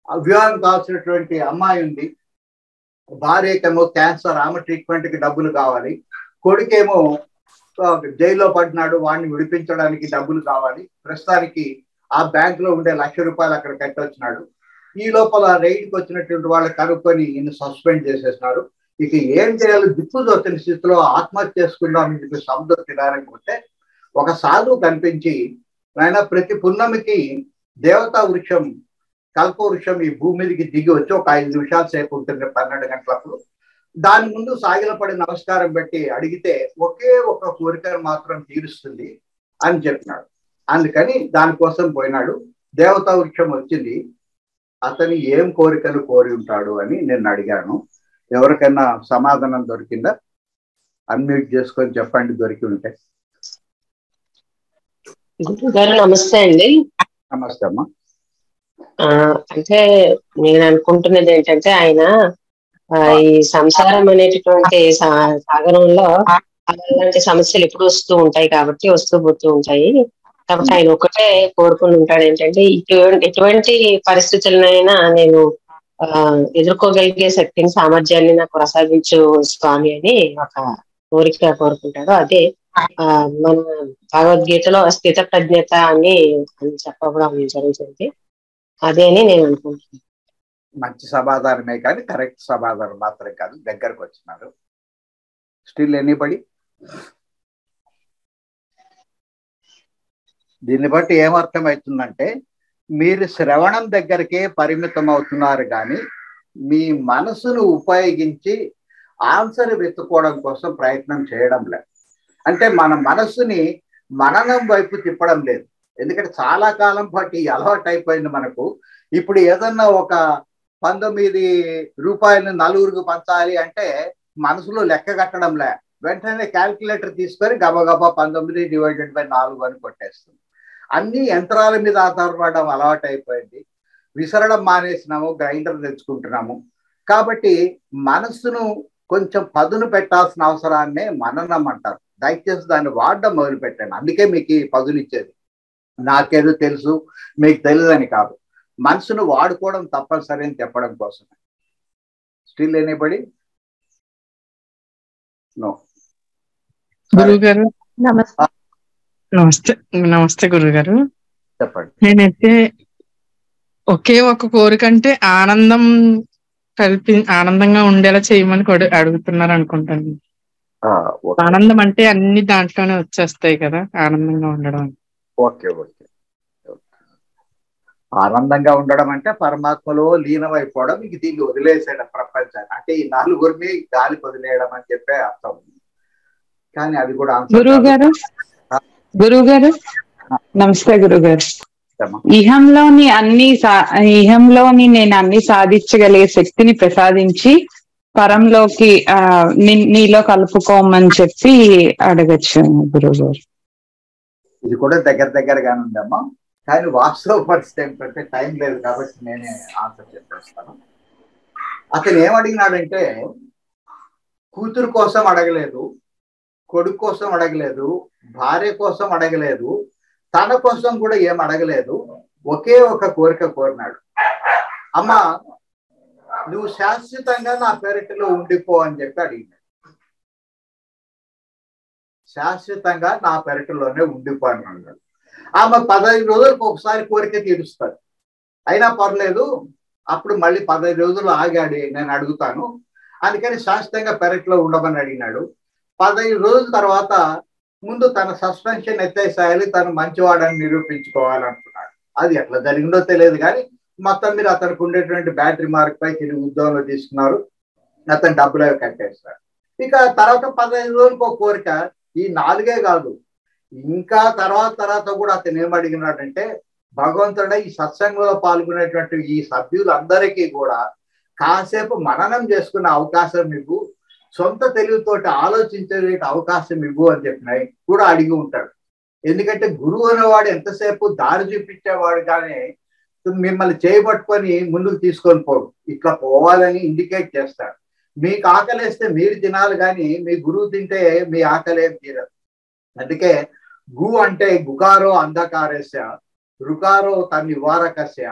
వివాహం కావాల్సినటువంటి అమ్మాయి ఉంది, భార్యకేమో క్యాన్సర్, ఆమె ట్రీట్మెంట్కి డబ్బులు కావాలి, కొడుకేమో జైల్లో పడినాడు, వాడిని విడిపించడానికి డబ్బులు కావాలి. ప్రస్తుతానికి ఆ బ్యాంక్ లో ఉండే ₹1,00,000 అక్కడ కట్టొచ్చినాడు. ఈ లోపల రైడ్కి వచ్చినటువంటి వాళ్ళు కనుక్కొని ఈయన సస్పెండ్ చేసేసినారు. ఇక ఏం చేయాలో దిక్కు దొరికిన స్థితిలో ఆత్మహత్య చేసుకుందామని చెప్పి సముద్ర తీరానికి పోతే ఒక సాధువు కనిపించి, ఆయన ప్రతి పున్నమికి దేవతా వృక్షం, కల్ప వృక్షం ఈ భూమి మీదకి దిగి వచ్చి ఒక 5 నిమిషాల సేపు ఉంటుంది 12 గంటలప్పుడు. దాని ముందు సాగిలపడి నమస్కారం పెట్టి అడిగితే ఒకే ఒక కోరికను మాత్రం తీరుస్తుంది అని చెప్పినాడు. అందుకని దానికోసం పోయినాడు. దేవతా వృక్షం వచ్చింది. అతని ఏం కోరికలు కోరి ఉంటాడు అని నేను అడిగాను. ఎవరికైనా సమాధానం దొరికిందా? అన్మ్యూట్ చేసుకొని చెప్పండి దొరికి ఉంటే. నమస్తే అండి. నమస్తే అమ్మా. అంటే నేను అనుకుంటున్నది ఏంటంటే, ఆయన ఈ సంసారం అనేటటువంటి సాగరంలో అలాంటి సమస్యలు ఎప్పుడు వస్తూ ఉంటాయి కాబట్టి, వస్తూ పోతూ ఉంటాయి కాబట్టి ఆయన ఒకటే కోరుకుని ఉంటాడు ఏంటంటే, ఎటువంటి పరిస్థితులనైనా నేను ఎదుర్కోగలిగే శక్తిని, సామర్థ్యాన్ని నాకు ప్రసాదించు స్వామి అని ఒక కోరిక కోరుకుంటాడు. అదే మన భగవద్గీతలో స్థిత ప్రజ్ఞత అని చెప్పడం జరుగుతుంది. అదే అని నేను అనుకుంటున్నాను. మంచి సమాధానమే, కానీ కరెక్ట్ సమాధానం మాత్రం కాదు. దగ్గరకు వచ్చినారు. Still anybody? దీన్ని బట్టి ఏమర్థమవుతుందంటే, మీరు శ్రవణం దగ్గరికే పరిమితం అవుతున్నారు, కానీ మీ మనసును ఉపయోగించి ఆన్సర్ వెతుక్కోవడం కోసం ప్రయత్నం చేయడం లేదు. అంటే మన మనస్సుని మననం వైపు తిప్పడం లేదు. ఎందుకంటే చాలా కాలం పాటు అలవాటు అయిపోయింది మనకు. ఇప్పుడు ఏదన్నా ఒక ₹19 నలుగురికి పంచాలి అంటే మనసులో లెక్క కట్టడంలే, వెంటనే క్యాల్కులేటర్ తీసుకొని గబగబా 19/4 అని కొట్టేస్తుంది. అన్ని యంత్రాల మీద ఆధారపడడం అలవాటు అయిపోయింది. విసరడం మానేసినాము, గ్రైండర్ తెచ్చుకుంటున్నాము. కాబట్టి మనస్సును కొంచెం పదును పెట్టాల్సిన అవసరాన్నే మననం అంటారు. దయచేసి దాన్ని వాడడం మొదలు పెట్టండి. అందుకే మీకు ఈ పదులు ఇచ్చేది. నాకేదో తెలుసు మీకు తెలియదని కాదు, మనసును వాడుకోవడం తప్పనిసరి అని చెప్పడం కోసమే. Still anybody? నో. గురుగారు నమస్తే గురుగారు. చెప్పండి. నేనైతే ఒకే ఒక కోరిక, అంటే ఆనందంగా ఉండేలా చేయమని అడుగుతున్నారు అనుకుంటాను. ఆనందం అంటే అన్ని దాంట్లోనే వచ్చేస్తాయి కదా, ఆనందంగా ఉండడం. Okay okay. ఆనందంగా ఉండడం అంటే పరమాత్మలో లీనమైపోవడం. ఇంక దీన్ని వదిలేసేయడం ప్రపంచాన్ని, అంటే ఈ నలుగురిని గాలి వదిలేయడం అని చెప్పే అర్థం. కానీ అది కూడా గురుగారు నమస్తే గురుగారు. ఇహంలోని నేను అన్ని సాధించగలిగే శక్తిని ప్రసాదించి పరంలోకి నీలో కలుపుకోమని చెప్పి అడగచ్చు గురుగారు. ఇది కూడా దగ్గరగానే ఉందమ్మా. కానీ వాస్తవ పరిస్థితి ఏమిటంటే టైం లేదు కాబట్టి నేనే ఆన్సర్ చెప్పేస్తాను. అతను ఏమడిగినాడంటే, కూతురు కోసం అడగలేదు, కొడుకు కోసం అడగలేదు, భార్య కోసం అడగలేదు, తన కోసం కూడా ఏం అడగలేదు. ఒకే ఒక కోరిక కోరినాడు. అమ్మా, నువ్వు శాశ్వతంగా నా పెరటిలో ఉండిపో అని చెప్పి అడిగినాడు. శాశ్వతంగా నా పెరటిలోనే ఉండిపో అని అన్నాడు. ఆమె 15 రోజులకు ఒకసారి కోరిక తీరుస్తాడు. అయినా పర్లేదు, అప్పుడు మళ్ళీ 15 రోజులు ఆగాడు, నేను అడుగుతాను. అందుకని శాశ్వతంగా పెరట్లో ఉండమని అడిగినాడు. 15 రోజుల తర్వాత ముందు తన సస్పెన్షన్ ఎత్తేసేయాలి, తను మంచివాడని నిరూపించుకోవాలనుకున్నాడు. అది ఎట్లా జరిగిందో తెలియదు, కానీ మొత్తం మీరు అతనికి ఉండేటువంటి బ్యాటరీ మార్క్ పై తిరిగి ఉద్యోగంలో తీసుకున్నారు, అతను డబ్బులు అవి కట్టేస్తారు. ఇక తర్వాత 15 రోజులకు ఒక కోరిక, ఈ 4 కాదు ఇంకా తర్వాత కూడా అతను ఏమడిగినాడంటే, భగవంతుడా ఈ సత్సంగంలో పాల్గొనేటువంటి ఈ సభ్యులందరికీ కూడా కాసేపు మననం చేసుకునే అవకాశం ఇవ్వు, సొంత తెలివితోటి ఆలోచించే అవకాశం ఇవ్వు అని చెప్పినాయి కూడా అడిగి ఉంటాడు. ఎందుకంటే గురువు అనేవాడు ఎంతసేపు దారి చూపించేవాడు కానీ మిమ్మల్ని చేయబట్టుకొని ముందుకు తీసుకొని పోడు, ఇట్లా పోవాలని ఇండికేట్ చేస్తాడు. మీకు ఆకలిస్తే మీరు తినాలి కానీ మీ గురువు తింటే మీ ఆకలి ఏం తీరదు. అందుకే గు అంటే గుకారో అంధకారస్య, రుకారో తన్నివారకస్య,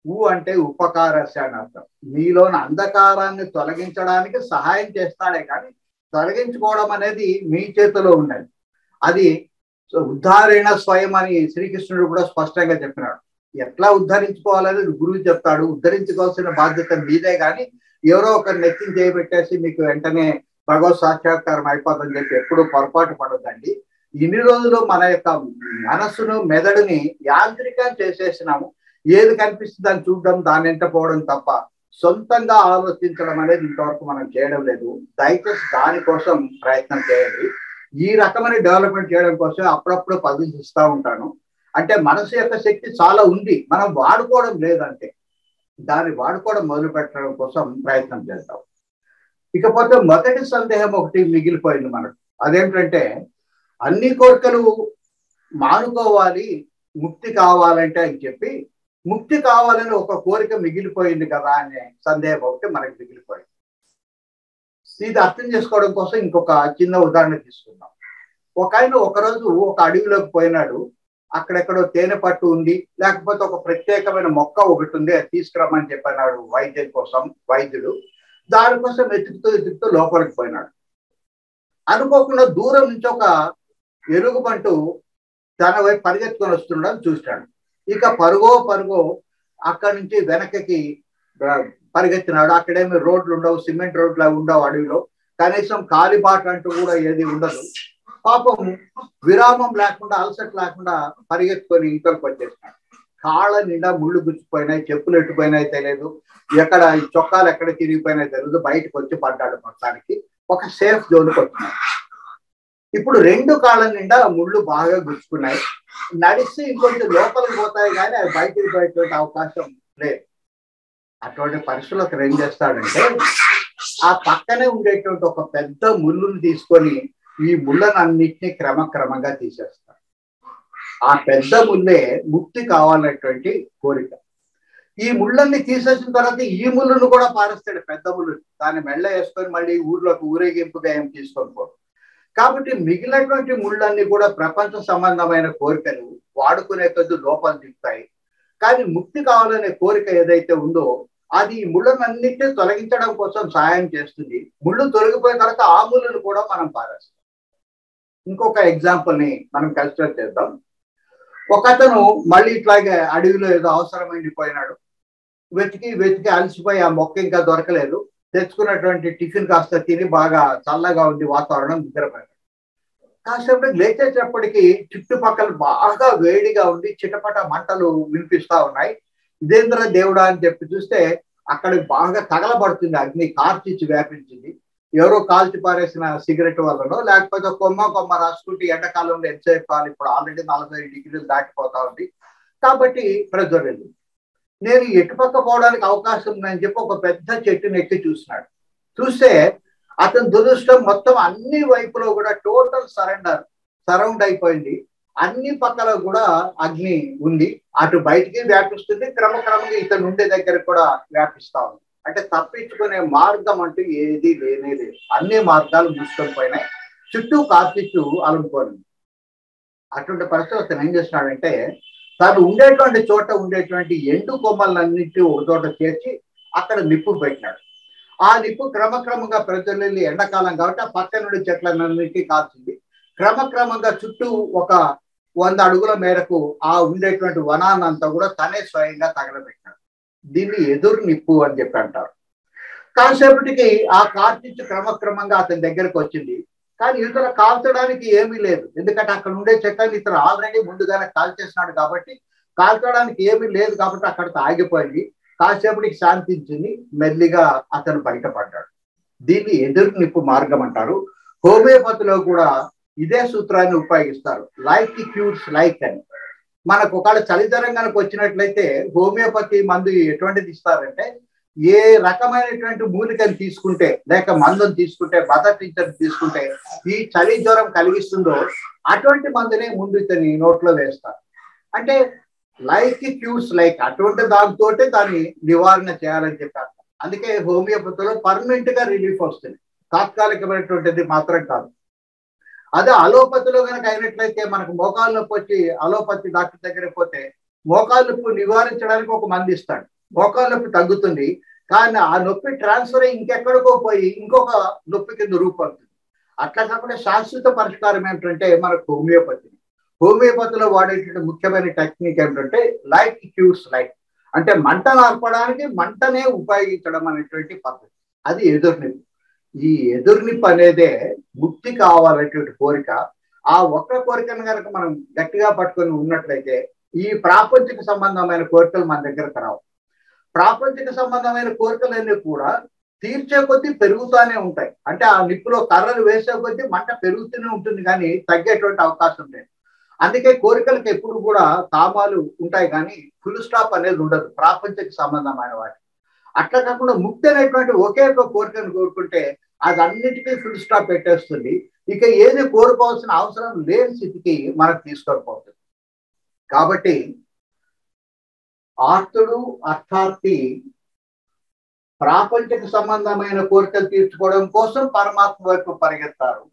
ఊ అంటే ఉపకారస్య అని అర్థం. మీలోని అంధకారాన్ని తొలగించడానికి సహాయం చేస్తాడే కానీ తొలగించుకోవడం అనేది మీ చేతిలో ఉన్నది. అది ఉద్ధారేణ స్వయం అని శ్రీకృష్ణుడు కూడా స్పష్టంగా చెప్పినాడు. ఎట్లా ఉద్ధరించుకోవాలని గురువు చెప్తాడు. ఉద్ధరించుకోవాల్సిన బాధ్యత మీదే కానీ ఎవరో ఒకరు నెత్తిని చేయబెట్టేసి మీకు వెంటనే భగవత్ సాక్షాత్కారం అయిపోతుందని చెప్పి ఎప్పుడు పొరపాటు పడొద్దండి. ఇన్ని రోజులు మన యొక్క మనస్సును మెదడుని యాంత్రికం చేసేసినాము. ఏది కనిపిస్తుంది అని చూడడం, దాని వెంట పోవడం తప్ప సొంతంగా ఆలోచించడం అనేది ఇంతవరకు మనం చేయడం లేదు. దయచేసి దానికోసం ప్రయత్నం చేయండి. ఈ రకమైన డెవలప్మెంట్ చేయడం కోసం అప్పుడప్పుడు పదిలిస్తూ ఉంటాను. అంటే మనసు యొక్క శక్తి చాలా ఉంది, మనం వాడుకోవడం లేదంటే దాన్ని వాడుకోవడం మొదలు పెట్టడం కోసం ప్రయత్నం చేద్దాం. ఇకపోతే మొదటి సందేహం ఒకటి మిగిలిపోయింది మనకు. అదేంటంటే అన్ని కోరికలు మానుకోవాలి, ముక్తి కావాలంటే అని చెప్పి ముక్తి కావాలని ఒక కోరిక మిగిలిపోయింది కదా అనే సందేహం ఒకటి మనకు మిగిలిపోయింది. ఇది అర్థం చేసుకోవడం కోసం ఇంకొక చిన్న ఉదాహరణ తీసుకుందాం. ఒక ఆయన ఒకరోజు ఒక అడవిలోకి పోయినాడు. అక్కడెక్కడో తేనె పట్టు ఉంది, లేకపోతే ఒక ప్రత్యేకమైన మొక్క ఒకటి ఉంది, అది తీసుకురమ్మని చెప్పన్నాడు వైద్యం కోసం వైద్యుడు. దానికోసం వెతుకుతూ లోపలికి పోయినాడు. అనుకోకుండా దూరం నుంచి ఒక ఎలుగుబంటు తన వైపు పరిగెత్తుకొని వస్తుండని చూశాడు. ఇక పరుగో అక్కడి నుంచి వెనకకి పరిగెత్తినాడు. అక్కడేమి రోడ్లు ఉండవు, సిమెంట్ రోడ్లు ఉండవు అడవిలో, కనీసం కాలిబాట అంటూ కూడా ఏది ఉండదు. పాపం విరామం లేకుండా, అలసట లేకుండా పరిగెత్తుకొని ఇంట్లోకి వచ్చేసినాడు. కాళ్ళ నిండా ముళ్ళు గుచ్చిపోయినాయి, చెప్పులు ఎట్టుపోయినాయి తెలియదు, ఎక్కడ చొక్కాలు ఎక్కడ తిరిగిపోయినాయి తెలియదు. బయటకు వచ్చి పడ్డాడు. మొత్తానికి ఒక సేఫ్ జోన్కి వచ్చినాడు. ఇప్పుడు 2 కాళ్ళ నిండా ముళ్ళు బాగా గుచ్చుకున్నాయి. నడిచి ఇంకొంచెం లోపలికి పోతాయి కానీ అది బయటికి పోయేటువంటి అవకాశం లేదు. అటువంటి పరిస్థితులకు ఏం చేస్తాడంటే ఆ పక్కనే ఉండేటువంటి ఒక పెద్ద ముళ్ళుని తీసుకొని ఈ ముళ్ళను అన్నిటినీ క్రమక్రమంగా తీసేస్తాడు. ఆ పెద్ద ముళ్ళే ముక్తి కావాలనేటువంటి కోరిక. ఈ ముళ్ళన్ని తీసేసిన తర్వాత ఈ ముళ్ళను కూడా పారేస్తాడు, పెద్ద ముళ్ళు. దాన్ని మెళ్ళ వేసుకొని మళ్ళీ ఊర్లోకి ఊరేగింపుగా ఏం తీసుకొని పోడు. కాబట్టి మిగిలినటువంటి ముళ్ళన్నీ కూడా ప్రపంచ సంబంధమైన కోరికలు వాడుకునే కొద్ది లోపల దిగుతాయి. కానీ ముక్తి కావాలనే కోరిక ఏదైతే ఉందో అది ఈ ముళ్ళనన్నిటినీ తొలగించడం కోసం సహాయం చేస్తుంది. ముళ్ళు తొలగిపోయిన తర్వాత ఆ ముళ్ళను కూడా మనం పారేస్తాం. ఇంకొక ఎగ్జాంపుల్ ని మనం కన్సిడర్ చేద్దాం. ఒక అతను మళ్ళీ ఇట్లాగే అడవిలో ఏదో అవసరమైంది పోయినాడు. వెతికి అలసిపోయి ఆ మొక్క ఇంకా దొరకలేదు. తెచ్చుకున్నటువంటి టిఫిన్ కాస్త తిని బాగా చల్లగా ఉంది వాతావరణం, నిద్రపోయాడు. కాసేపటికి లేచేటప్పటికి చుట్టుపక్కల బాగా వేడిగా ఉంది, చిటపట మంటలు వినిపిస్తా ఉన్నాయి. ఇదేంద్ర దేవుడా అని చెప్పి చూస్తే అక్కడికి బాగా తగలబడుతుంది అగ్ని, కార్చిచ్చి వ్యాపించింది. ఎవరో కాల్చి పారేసిన సిగరెట్ వల్లనో లేకపోతే కొమ్మ రాసుకుంటే ఎండాకాలంలో ఎంతసేపు కావాలి, ఇప్పుడు ఆల్రెడీ 40 డిగ్రీలు దాటిపోతా ఉంది కాబట్టి ప్రెజర్ లేదు. నేను ఎటుపక్క పోవడానికి అవకాశం ఉందని చెప్పి ఒక పెద్ద చెట్టుని ఎక్కి చూసినాడు. చూస్తే అతని దురదృష్టం మొత్తం అన్ని వైపులో కూడా టోటల్ సరౌండ్ అయిపోయింది. అన్ని పక్కల కూడా అగ్ని ఉంది. అటు బయటికి వ్యాపిస్తుంది, క్రమక్రమంగా ఇతను ఉండే దగ్గర కూడా వ్యాపిస్తా ఉంది. అంటే తప్పించుకునే మార్గం అంటూ ఏది లేనే లేదు. అన్ని మార్గాలు మూసుకొని పోయినాయి, చుట్టూ కార్చిచ్చు అలుముకోనింది. అటువంటి పరిస్థితులు అతను ఏం చేస్తున్నాడంటే తను ఉండేటువంటి చోట ఉండేటువంటి ఎండు కొమ్మలన్నింటినీ ఒక చోట చేర్చి అక్కడ నిప్పు పెట్టినాడు. ఆ నిప్పు క్రమక్రమంగా ప్రజలు ఎండాకాలం కాబట్టి ఆ పక్క నుండి చెట్లన్నింటినీ కాల్చింది. క్రమక్రమంగా చుట్టూ ఒక 100 అడుగుల మేరకు ఆ ఉండేటువంటి వనాన్నంతా కూడా తనే స్వయంగా తగలబెట్టినాడు. దీన్ని ఎదురు నిప్పు అని చెప్పి అంటారు. కాసేపటికి ఆ కార్చిచ్చు క్రమక్రమంగా అతని దగ్గరకు వచ్చింది. కానీ ఇతర కాల్చడానికి ఏమీ లేదు, ఎందుకంటే అక్కడ ఉండే చెట్లని ఇతను ఆల్రెడీ ముందుగానే కాల్చేసినాడు కాబట్టి కాల్చడానికి ఏమీ లేదు కాబట్టి అక్కడితో ఆగిపోయింది. కాసేపటికి శాంతించింది, మెల్లిగా అతను బయటపడ్డాడు. దీన్ని ఎదురు నిప్పు మార్గం అంటారు. హోమియోపతిలో కూడా ఇదే సూత్రాన్ని ఉపయోగిస్తారు, లైక్ క్యూర్స్ లైక్ అని. మనకు ఒకవేళ చలిజ్వరం కనుక వచ్చినట్లయితే హోమియోపతి మందు ఎటువంటిది ఇస్తారంటే, ఏ రకమైనటువంటి మూలికను తీసుకుంటే లేక మందును తీసుకుంటే, మదర్ టించర్ తీసుకుంటే ఈ చలి జ్వరం కలిగిస్తుందో అటువంటి మందునే ముందు ఇతని నోట్లో వేస్తారు. అంటే లైక్ క్యూర్స్ లైక్, అటువంటి దానితోటే దాన్ని నివారణ చేయాలని చెప్పారు. అందుకే హోమియోపతిలో పర్మనెంట్ గా రిలీఫ్ వస్తుంది, తాత్కాలికమైనటువంటిది మాత్రం కాదు. అదే అలోపతిలో కనుక అయినట్లయితే మనకు మోకాలు నొప్పి వచ్చి అలోపతి డాక్టర్ దగ్గరికి పోతే మోకాలు నొప్పి నివారించడానికి ఒక మందు ఇస్తాడు, మోకాలు నొప్పి తగ్గుతుంది, కానీ ఆ నొప్పి ట్రాన్స్ఫర్ అయ్యి ఇంకెక్కడికో పోయి ఇంకొక నొప్పి కింద రూపొందుతుంది. అట్లా కాకుండా శాశ్వత పరిష్కారం ఏమిటంటే మనకు హోమియోపతిలో వాడేటువంటి ముఖ్యమైన టెక్నిక్ ఏమిటంటే లైక్ క్యూర్స్ లైక్, అంటే మంటను ఆర్పడానికి మంటనే ఉపయోగించడం అనేటువంటి పద్ధతి. అది ఎదురునిప్పు. ఈ ఎదురునిప్పు అనేదే ముక్తి కావాలనేటువంటి కోరిక. ఆ ఒక్క కోరికను కనుక మనం గట్టిగా పట్టుకొని ఉన్నట్లయితే ఈ ప్రాపంచిక సంబంధమైన కోరికలు మన దగ్గరకు రావు. ప్రాపంచిక సంబంధమైన కోరికలన్నీ కూడా తీర్చే కొద్దీ పెరుగుతూనే ఉంటాయి. అంటే ఆ నిప్పులో కర్రలు వేసే కొద్దీ మంట పెరుగుతూనే ఉంటుంది, కానీ తగ్గేటువంటి అవకాశం లేదు. అందుకే కోరికలకు ఎప్పుడు కూడా కామాలు ఉంటాయి, కానీ ఫుల్ స్టాప్ అనేది ఉండదు ప్రాపంచిక సంబంధమైన వాటి. అట్లా కాకుండా ముక్తి అనేటువంటి ఒకే ఒక కోరికను కోరుకుంటే అది అన్నిటికీ ఫుల్ స్టాప్ పెట్టేస్తుంది. ఇక ఏది కోరుకోవాల్సిన అవసరం లేని స్థితికి మనకు తీసుకొని పోతుంది. కాబట్టి ఆర్తుడు అర్థార్థి ప్రాపంచిక సంబంధమైన కోరికలు తీర్చుకోవడం కోసం పరమాత్మ వైపు పరిగెత్తారు.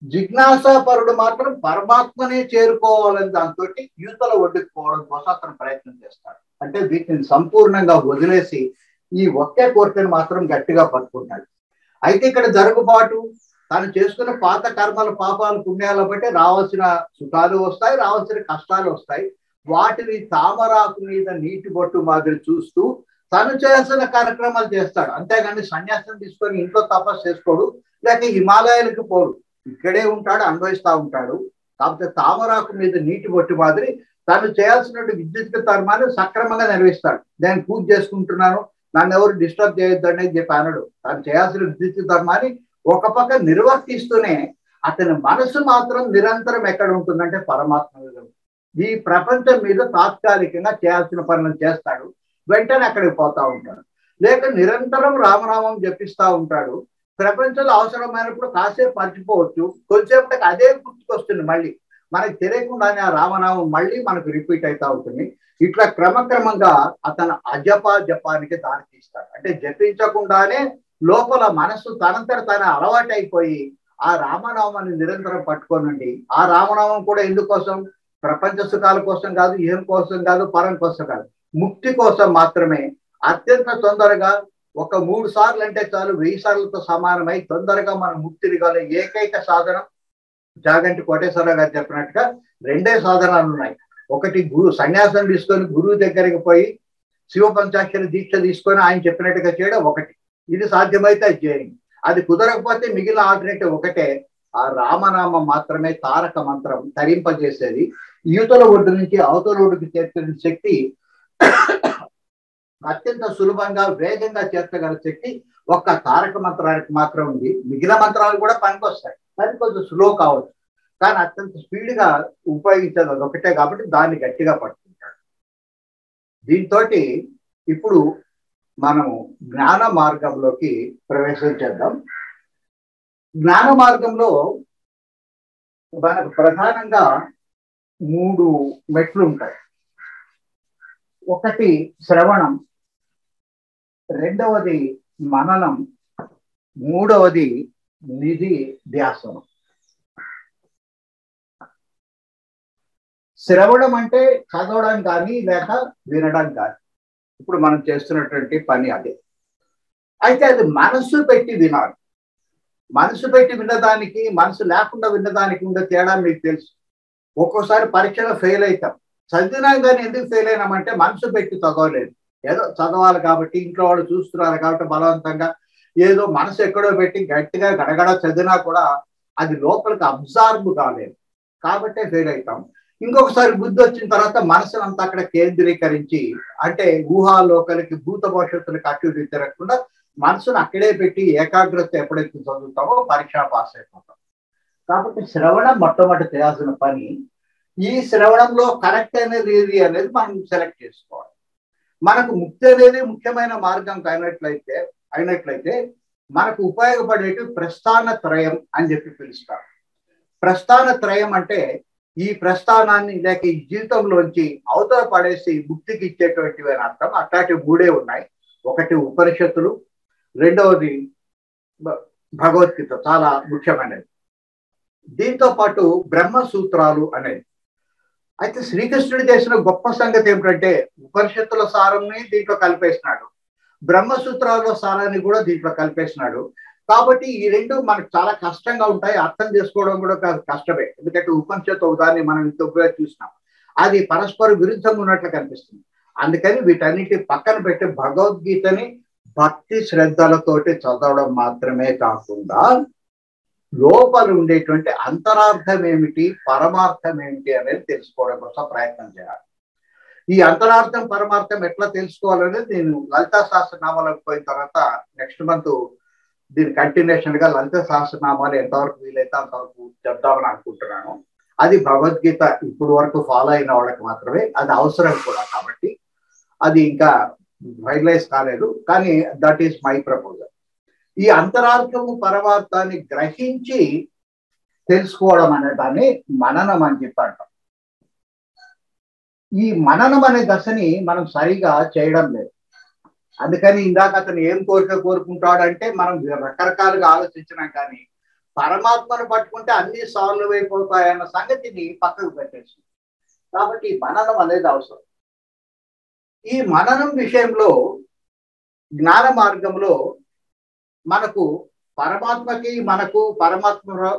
జిజ్ఞాసాపరుడు మాత్రం పరమాత్మనే చేరుకోవాలని దాంతో యూతల ఒడ్డుకుపోవడం కోసం అతను ప్రయత్నం చేస్తాడు. అంటే వీటిని సంపూర్ణంగా వదిలేసి ఈ ఒకే కోరికను మాత్రం గట్టిగా పట్టుకుంటాడు. అయితే ఇక్కడ జరుగుబాటు తను చేసుకున్న పాత కర్మలు, పాపాలు, పుణ్యాలను బట్టి రావాల్సిన సుఖాలు వస్తాయి, రావాల్సిన కష్టాలు వస్తాయి. వాటిని తామరాకు మీద నీటి బొట్టు మాదిరి చూస్తూ తను చేయాల్సిన కార్యక్రమాలు చేస్తాడు. అంతేగాని సన్యాసం తీసుకొని ఇంట్లో తపస్సు చేసుకోడు, లేక హిమాలయాలకు పోడు, ఇక్కడే ఉంటాడు, అనుభవిస్తూ ఉంటాడు. కాకపోతే తామరాకు మీద నీటి బొట్టు మాదిరి తను చేయాల్సినటువంటి విద్యుత్ ధర్మాన్ని సక్రమంగా నిర్వహిస్తాడు. నేను పూజ చేసుకుంటున్నాను, నన్ను ఎవరు డిస్టర్బ్ చేయొద్దని చెప్పి అనడు. తను చేయాల్సిన విద్యుత్ ధర్మాన్ని ఒక పక్క నిర్వర్తిస్తూనే అతని మనసు మాత్రం నిరంతరం ఎక్కడ ఉంటుందంటే పరమాత్మ మీద. ఈ ప్రపంచం మీద తాత్కాలికంగా చేయాల్సిన పనులను చేస్తాడు, వెంటనే అక్కడికి పోతా ఉంటాడు. లేక నిరంతరం రామనామం జపిస్తూ ఉంటాడు. ప్రపంచంలో అవసరమైనప్పుడు కాసేపు మర్చిపోవచ్చు, కొద్దిసేపటికి అదే గుర్తుకొస్తుంది, మళ్ళీ మనకు తెలియకుండానే ఆ రామనామం మళ్ళీ మనకు రిపీట్ అవుతూ ఉంటుంది. ఇట్లా క్రమక్రమంగా అతను జపానికి దారి తీస్తాడు. అంటే జపించకుండానే లోపల మనస్సు తనంతట తన అలవాటు అయిపోయి ఆ రామనామాన్ని నిరంతరం పట్టుకోనండి. ఆ రామనామం కూడా ఎందుకోసం? ప్రపంచ సుఖాల కోసం కాదు, ఏం కోసం కాదు, పరం కోసం కాదు, ముక్తి కోసం మాత్రమే. అత్యంత తొందరగా ఒక 3 సార్లు అంటే చాలు 1000 సార్లతో సమానమై తొందరగా మనం ముక్తిని కాలే ఏకైక సాధనం. జాగంటి కోటేశ్వరరావు గారు చెప్పినట్టుగా 2 సాధనాలు ఉన్నాయి. ఒకటి సన్యాసం తీసుకొని గురువు దగ్గరికి పోయి శివ పంచాక్షరి దీక్ష తీసుకొని ఆయన చెప్పినట్టుగా చేయడం ఒకటి. ఇది సాధ్యమైతే అది చేయండి. అది కుదరకపోతే మిగిలిన ఆల్టర్నేటివ్ ఒకటే, ఆ రామనామం మాత్రమే తారక మంత్రం తరింపజేసేది. యువతల ఒడ్డు నుంచి అవతల ఒడ్డుకి చేర్చిన శక్తి అత్యంత సులభంగా వేగంగా చేర్చగల శక్తి ఒక్క తారక మంత్రానికి మాత్రం ఉంది. మిగిలిన మంత్రాలు కూడా పనికొస్తాయి, మరి కొంచెం స్లో కావచ్చు, కానీ అత్యంత స్పీడ్గా ఉపయోగించేది అది ఒకటే కాబట్టి దాన్ని గట్టిగా పట్టుకుంటాడు. దీంతో ఇప్పుడు మనము జ్ఞాన మార్గంలోకి ప్రవేశం చేద్దాం. జ్ఞాన మార్గంలో మనకు ప్రధానంగా 3 మెట్లు ఉంటాయి. ఒకటి శ్రవణం, రెండవది మననం, మూడవది నిధి ధ్యాసనం. శ్రవణం అంటే చదవడం కానీ లేక వినడం కానీ. ఇప్పుడు మనం చేస్తున్నటువంటి పని అదే. అయితే అది మనసు పెట్టి వినాలి. మనసు పెట్టి విన్నదానికి మనసు లేకుండా విన్నదానికి ఉండే తేడా మీకు తెలుసు. ఒక్కోసారి పరీక్షలో ఫెయిల్ అవుతాం. చదివినా కానీ ఎందుకు ఫెయిల్ అయినామంటే మనసు పెట్టి చదవలేదు. ఏదో చదవాలి కాబట్టి, ఇంట్లో వాళ్ళు చూస్తున్నారు కాబట్టి బలవంతంగా ఏదో మనసు ఎక్కడో పెట్టి గట్టిగా గడగడ చదివినా కూడా అది లోపలికి అబ్జార్బ్ కాలేదు, కాబట్టే ఫెయిల్ అవుతాం. ఇంకొకసారి బుద్ధి వచ్చిన తర్వాత మనసును అంతా అక్కడ కేంద్రీకరించి, అంటే ఊహాలోకలకి భూత భవిష్యత్తులకి అటు ఇటు తిరగకుండా మనసును అక్కడే పెట్టి ఏకాగ్రత ఎప్పుడైతే చదువుతామో పరీక్ష పాస్ అయిపోతాం. కాబట్టి శ్రవణం మొట్టమొదటి చేయాల్సిన పని. ఈ శ్రవణంలో కరెక్ట్ అనేది ఏది అనేది మనం సెలెక్ట్ చేసుకోవాలి. మనకు ముక్తి అనేది ముఖ్యమైన మార్గం అయినట్లయితే మనకు ఉపయోగపడేటి ప్రస్థాన త్రయం అని చెప్పి పిలుస్తారు. ప్రస్థాన త్రయం అంటే ఈ ప్రస్థానాన్ని లేక ఈ జీవితంలోంచి అవతల పడేసి ముక్తికి ఇచ్చేటువంటివి అని అర్థం. అట్లాంటి మూడే ఉన్నాయి. ఒకటి ఉపనిషత్తులు, రెండవది భగవద్గీత చాలా ముఖ్యమైనది. దీంతో పాటు బ్రహ్మసూత్రాలు అనేది. అయితే శ్రీకృష్ణుడు చేసిన గొప్ప సంగతి ఏమిటంటే ఉపనిషత్తుల సారాన్ని దీంట్లో కలిపేసినాడు, బ్రహ్మసూత్రాల సారాన్ని కూడా దీంట్లో కలిపేసినాడు. కాబట్టి ఈ రెండు మనకు చాలా కష్టంగా ఉంటాయి, అర్థం చేసుకోవడం కూడా కష్టమే. ఎందుకంటే ఉపనిషత్తు ఒకదాన్ని మనం ఇంతగా చూసినాం, అది పరస్పర విరుద్ధంగా ఉన్నట్లు కనిపిస్తుంది. అందుకని వీటన్నిటి పక్కన పెట్టి భగవద్గీతని భక్తి శ్రద్ధలతోటి చదవడం మాత్రమే కాకుండా లోపల ఉండేటువంటి అంతరార్థం ఏమిటి, పరమార్థం ఏమిటి అనేది తెలుసుకోవడం కోసం ప్రయత్నం చేయాలి. ఈ అంతరార్థం పరమార్థం ఎట్లా తెలుసుకోవాలనేది నేను లలితా సహస్రనామాలకు పోయిన తర్వాత నెక్స్ట్ మంత్ దీని కంటిన్యూషన్ గా లలిత సహస్రనామాలు ఎంతవరకు వీలైతే అంతవరకు చెప్దామని అనుకుంటున్నాను. అది భగవద్గీత ఇప్పుడు వరకు ఫాలో అయిన వాళ్ళకి మాత్రమే అది అవసరం కూడా, కాబట్టి అది ఇంకా ఫైనలైజ్ కాలేదు. కానీ దట్ ఈస్ మై ప్రపోజల్. ఈ అంతరార్థము పరమార్థాన్ని గ్రహించి తెలుసుకోవడం అనే దాన్ని మననం అని చెప్పి అంటాం. ఈ మననం అనే దశని మనం సరిగా చేయడం లేదు. అందుకని ఇందాక అతను ఏం కోరుకుంటాడంటే మనం రకరకాలుగా ఆలోచించినాం, కానీ పరమాత్మను పట్టుకుంటే అన్ని సాల్వ్ అయిపోతాయన్న సంగతిని పక్కకు పెట్టేసింది. కాబట్టి ఈ మననం అనేది అవసరం. ఈ మననం విషయంలో జ్ఞాన మార్గంలో మనకు పరమాత్మకి మనకు పరమాత్మ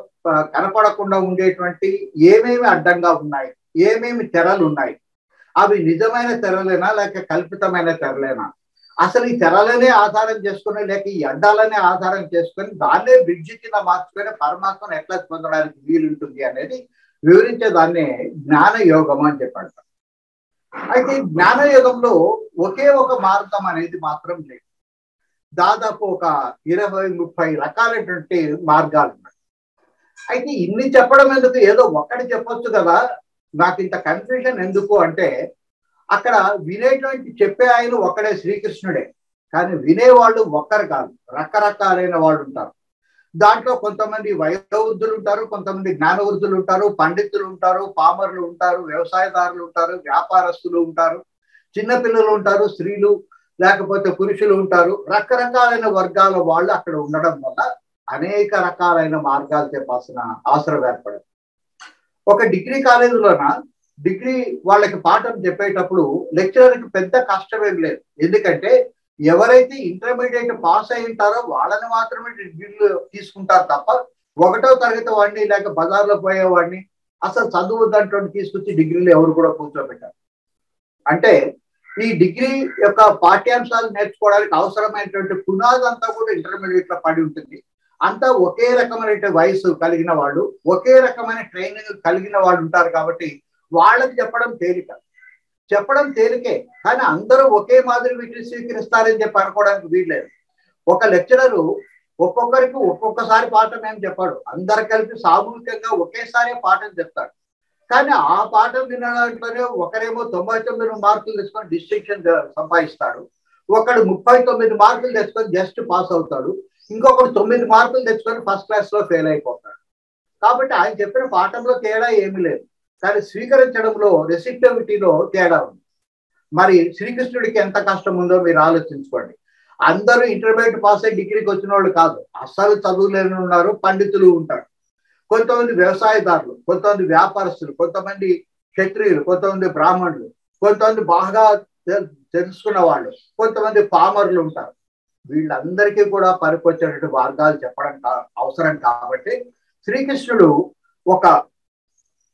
కనపడకుండా ఉండేటువంటి ఏమేమి అడ్డంగా ఉన్నాయి, ఏమేమి తెరలు ఉన్నాయి, అవి నిజమైన తెరలేనా లేక కల్పితమైన తెరలేనా, అసలు ఈ తెరలనే ఆధారం చేసుకుని లేక ఈ అడ్డాలనే ఆధారం చేసుకొని దాన్నే బ్రిడ్జి కింద మార్చుకొని పరమాత్మను ఎట్లా పొందడానికి వీలుంటుంది అనేది వివరించే దాన్నే జ్ఞాన యోగం అని చెప్పండి. అయితే జ్ఞాన యోగంలో ఒకే ఒక మార్గం అనేది మాత్రం లేదు. దాదాపు ఒక 20-30 రకాలైనటువంటి మార్గాలు ఉన్నాయి. అయితే ఇన్ని చెప్పడం ఎందుకు, ఏదో ఒక్కటి చెప్పొచ్చు కదా, నాకు ఇంత కన్ఫ్యూజన్ ఎందుకు అంటే అక్కడ వినేటువంటి చెప్పే ఆయన ఒక్కడే శ్రీకృష్ణుడే, కానీ వినేవాళ్ళు ఒక్కరు కాదు, రకరకాలైన వాళ్ళు ఉంటారు. దాంట్లో కొంతమంది వయోవృద్ధులు ఉంటారు, కొంతమంది జ్ఞానవృద్ధులు ఉంటారు, పండితులు ఉంటారు, పామరులు ఉంటారు, వ్యవసాయదారులు ఉంటారు, వ్యాపారస్తులు ఉంటారు, చిన్నపిల్లలు ఉంటారు, స్త్రీలు లేకపోతే పురుషులు ఉంటారు. రకరకాలైన వర్గాల వాళ్ళు అక్కడ ఉండడం వల్ల అనేక రకాలైన మార్గాలు చెప్పాల్సిన అవసరం ఏర్పడింది. ఒక డిగ్రీ కాలేజీలోన డిగ్రీ వాళ్ళకి పాఠం చెప్పేటప్పుడు లెక్చరర్కి పెద్ద కష్టమేం లేదు. ఎందుకంటే ఎవరైతే ఇంటర్మీడియట్ పాస్ అయి ఉంటారో వాళ్ళని మాత్రమే డిగ్రీలు తీసుకుంటారు తప్ప 1వ తరగతి వాడిని లేక బజార్లో పోయేవాడిని అసలు చదువు దాంట్లో తీసుకొచ్చి డిగ్రీలు ఎవరు కూడా కూర్చోబెట్టారు. అంటే ఈ డిగ్రీ యొక్క పాఠ్యాంశాలు నేర్చుకోవడానికి అవసరమైనటువంటి పునాది అంతా కూడా ఇంటర్మీడియట్ లో పడి ఉంటుంది. అంతా ఒకే రకమైన వయసు కలిగిన వాళ్ళు, ఒకే రకమైన ట్రైనింగ్ కలిగిన వాళ్ళు ఉంటారు. కాబట్టి వాళ్ళకి చెప్పడం తేలికే, కానీ అందరూ ఒకే మాదిరి వీటిని స్వీకరిస్తారని చెప్పి అనుకోవడానికి వీల్లేదు. ఒక లెక్చరరు ఒక్కొక్కరికి ఒక్కొక్కసారి పాఠం ఏం చెప్పాడు, అందరు కలిపి సామూహికంగా ఒకేసారి పాఠం చెప్తాడు. కానీ ఆ పాఠం వినడంలోనే ఒకరేమో 99 మార్కులు తెచ్చుకొని డిస్టింక్షన్ సంపాదిస్తాడు, ఒకడు 39 మార్కులు తెచ్చుకొని జస్ట్ పాస్ అవుతాడు, ఇంకొకడు 9 మార్కులు తెచ్చుకొని ఫస్ట్ క్లాస్ లో ఫెయిల్ అయిపోతాడు. కాబట్టి ఆయన చెప్పిన పాఠంలో తేడా ఏమీ లేదు, కానీ స్వీకరించడంలో రెసిప్టివిటీలో తేడా ఉంది. మరి శ్రీకృష్ణుడికి ఎంత కష్టం ఉందో మీరు ఆలోచించుకోండి. అందరూ ఇంటర్మీడియట్ పాస్ అయ్యి డిగ్రీకి వచ్చిన వాళ్ళు కాదు, అస్సలు చదువులేని ఉన్నారు, పండితులు ఉంటారు, కొంతమంది వ్యవసాయదారులు, కొంతమంది వ్యాపారస్తులు, కొంతమంది క్షత్రియులు, కొంతమంది బ్రాహ్మణులు, కొంతమంది బాగా తెలుసుకున్న వాళ్ళు, కొంతమంది పామరులు ఉంటారు. వీళ్ళందరికీ కూడా పనికొచ్చేటువంటి మార్గాలు చెప్పడం అవసరం. కాబట్టి శ్రీకృష్ణుడు ఒక